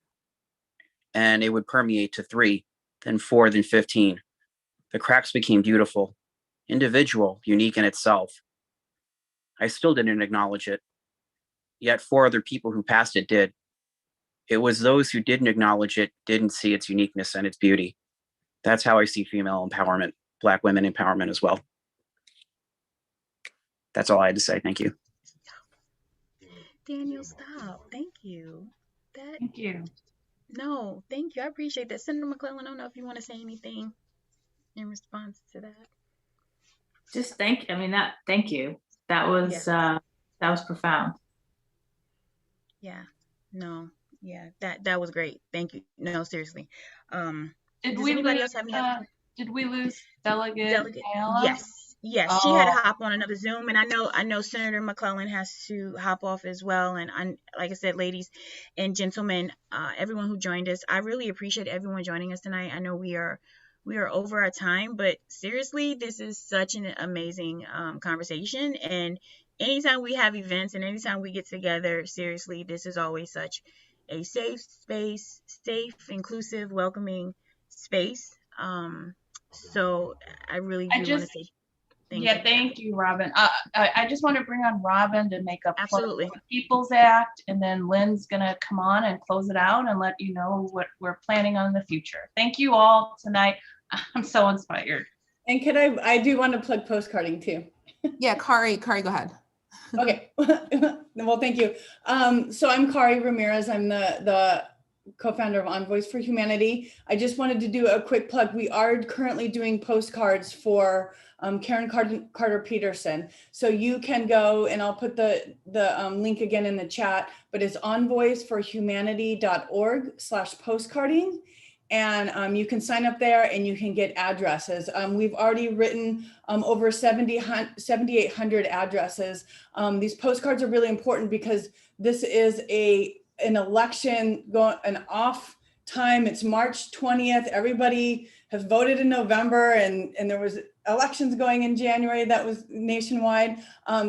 And it would permeate to 3, then 4, then 15. The cracks became beautiful, individual, unique in itself. I still didn't acknowledge it, yet 4 other people who passed it did. It was those who didn't acknowledge it, didn't see its uniqueness and its beauty. That's how I see female empowerment, Black women empowerment as well. That's all I had to say. Thank you. Daniel, stop. Thank you. Thank you. No, thank you. I appreciate that. Senator McClellan, I don't know if you want to say anything in response to that. Just thank you. That was profound. Yeah. No. Yeah. That was great. Thank you. No, seriously. Did we lose Delegate Ayala? Yes. She had to hop on another Zoom, and I know Senator McClellan has to hop off as well. And like I said, ladies and gentlemen, everyone who joined us, I really appreciate everyone joining us tonight. I know we are over our time, but seriously, this is such an amazing conversation. And anytime we have events and anytime we get together, seriously, this is always such a safe space, safe, inclusive, welcoming space. So I really do want to say thank you, Robin. I just want to bring on Robin to make up absolutely the People's Act, and then Lynn's gonna come on and close it out and let you know what we're planning on in the future. Thank you all tonight. I'm so inspired. And I do want to plug postcarding too. Yeah, Kari, go ahead. Okay. Well, thank you. So I'm Kari Ramirez. I'm the co-founder of Envoys for Humanity. I just wanted to do a quick plug. We are currently doing postcards for Karen Carter Peterson. So you can go, and I'll put the link again in the chat, but it's envoysforhumanity.org/postcarding. And you can sign up there and you can get addresses. We've already written over 7,800 addresses. These postcards are really important because this is an election an off time. It's March 20th. Everybody has voted in November, and there was elections going in January that was nationwide.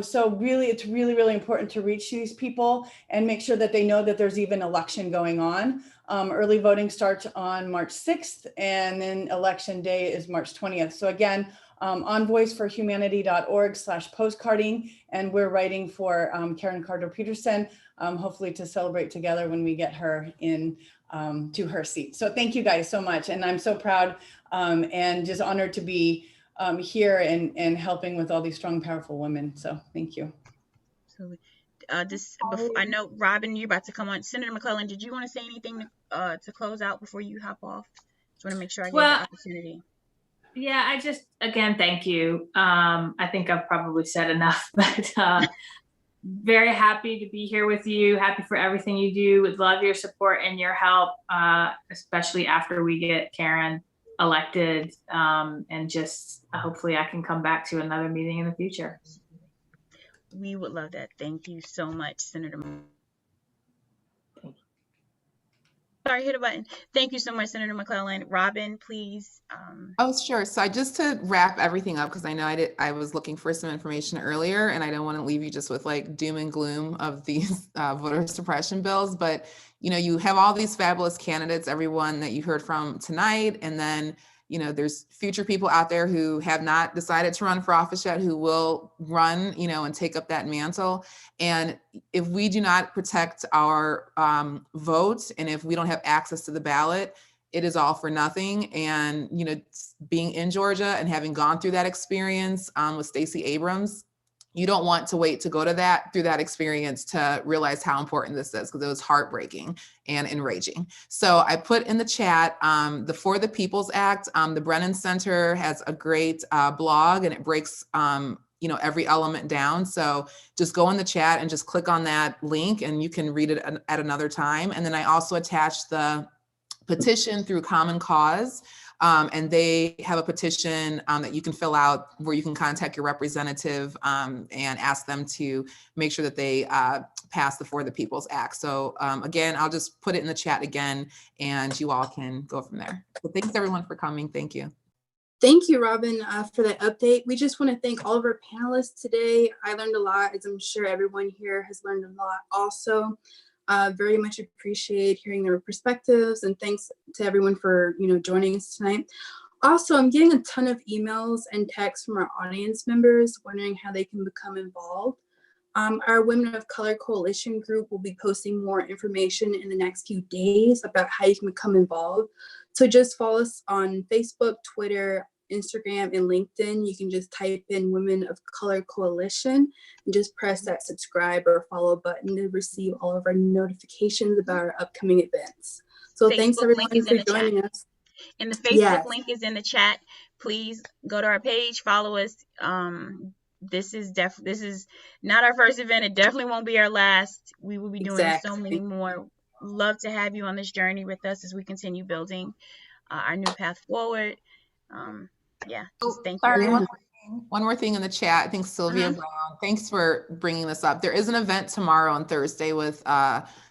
So really, it's really important to reach these people and make sure that they know that there's even election going on. Early voting starts on March 6th, and then election day is March 20th. So again, envoysforhumanity.org/postcarding, and we're writing for Karen Carter Peterson, hopefully to celebrate together when we get her in to her seat. So thank you guys so much. And I'm so proud and just honored to be here and helping with all these strong, powerful women. So thank you. Absolutely. I know Robin, you're about to come on. Senator McClellan, did you want to say anything to close out before you hop off? Just want to make sure I get the opportunity. Yeah, I just, again, thank you. I think I've probably said enough, but very happy to be here with you. Happy for everything you do. Would love your support and your help, especially after we get Karen elected. And just hopefully I can come back to another meeting in the future. We would love that. Thank you so much, Senator. Sorry, hit a button. Thank you so much, Senator McClellan. Robin, please. Oh, sure. So just to wrap everything up, because I know I was looking for some information earlier, and I don't want to leave you just with like doom and gloom of these voter suppression bills. But you have all these fabulous candidates, everyone that you heard from tonight, and then there's future people out there who have not decided to run for office yet, who will run, and take up that mantle. And if we do not protect our vote, and if we don't have access to the ballot, it is all for nothing. And, being in Georgia and having gone through that experience with Stacey Abrams, you don't want to wait to go through that experience to realize how important this is, because it was heartbreaking and enraging. So I put in the chat the For the People's Act. The Brennan Center has a great blog, and it breaks every element down. So just go in the chat and just click on that link, and you can read it at another time. And then I also attached the petition through Common Cause. And they have a petition that you can fill out where you can contact your representative and ask them to make sure that they pass the For the People's Act. So again, I'll just put it in the chat again, and you all can go from there. So thanks everyone for coming. Thank you. Thank you, Robin, for that update. We just want to thank all of our panelists today. I learned a lot, as I'm sure everyone here has learned a lot also. Very much appreciate hearing their perspectives, and thanks to everyone for joining us tonight. Also, I'm getting a ton of emails and texts from our audience members wondering how they can become involved. Our Women of Color Coalition group will be posting more information in the next few days about how you can become involved. So just follow us on Facebook, Twitter, Instagram, and LinkedIn. You can just type in Women of Color Coalition and just press that subscribe or follow button to receive all of our notifications about our upcoming events. So thanks everyone for joining us. And the Facebook link is in the chat. Please go to our page, follow us. This is not our first event. It definitely won't be our last. We will be doing so many more. Love to have you on this journey with us as we continue building our new path forward. Just thank you. One more thing in the chat. I think Sylvia Brown, thanks for bringing this up. There is an event tomorrow on Thursday with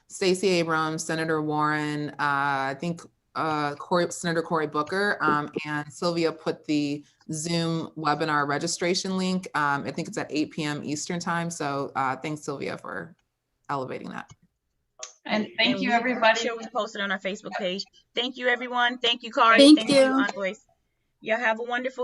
Stacey Abrams, Senator Warren, I think Senator Cory Booker, and Sylvia put the Zoom webinar registration link. I think it's at 8 p.m. Eastern time. So thanks, Sylvia, for elevating that. And thank you, everybody. Sure, we posted on our Facebook page. Thank you, everyone. Thank you, Kari. Thank you, Envoys. Y'all have a wonderful evening.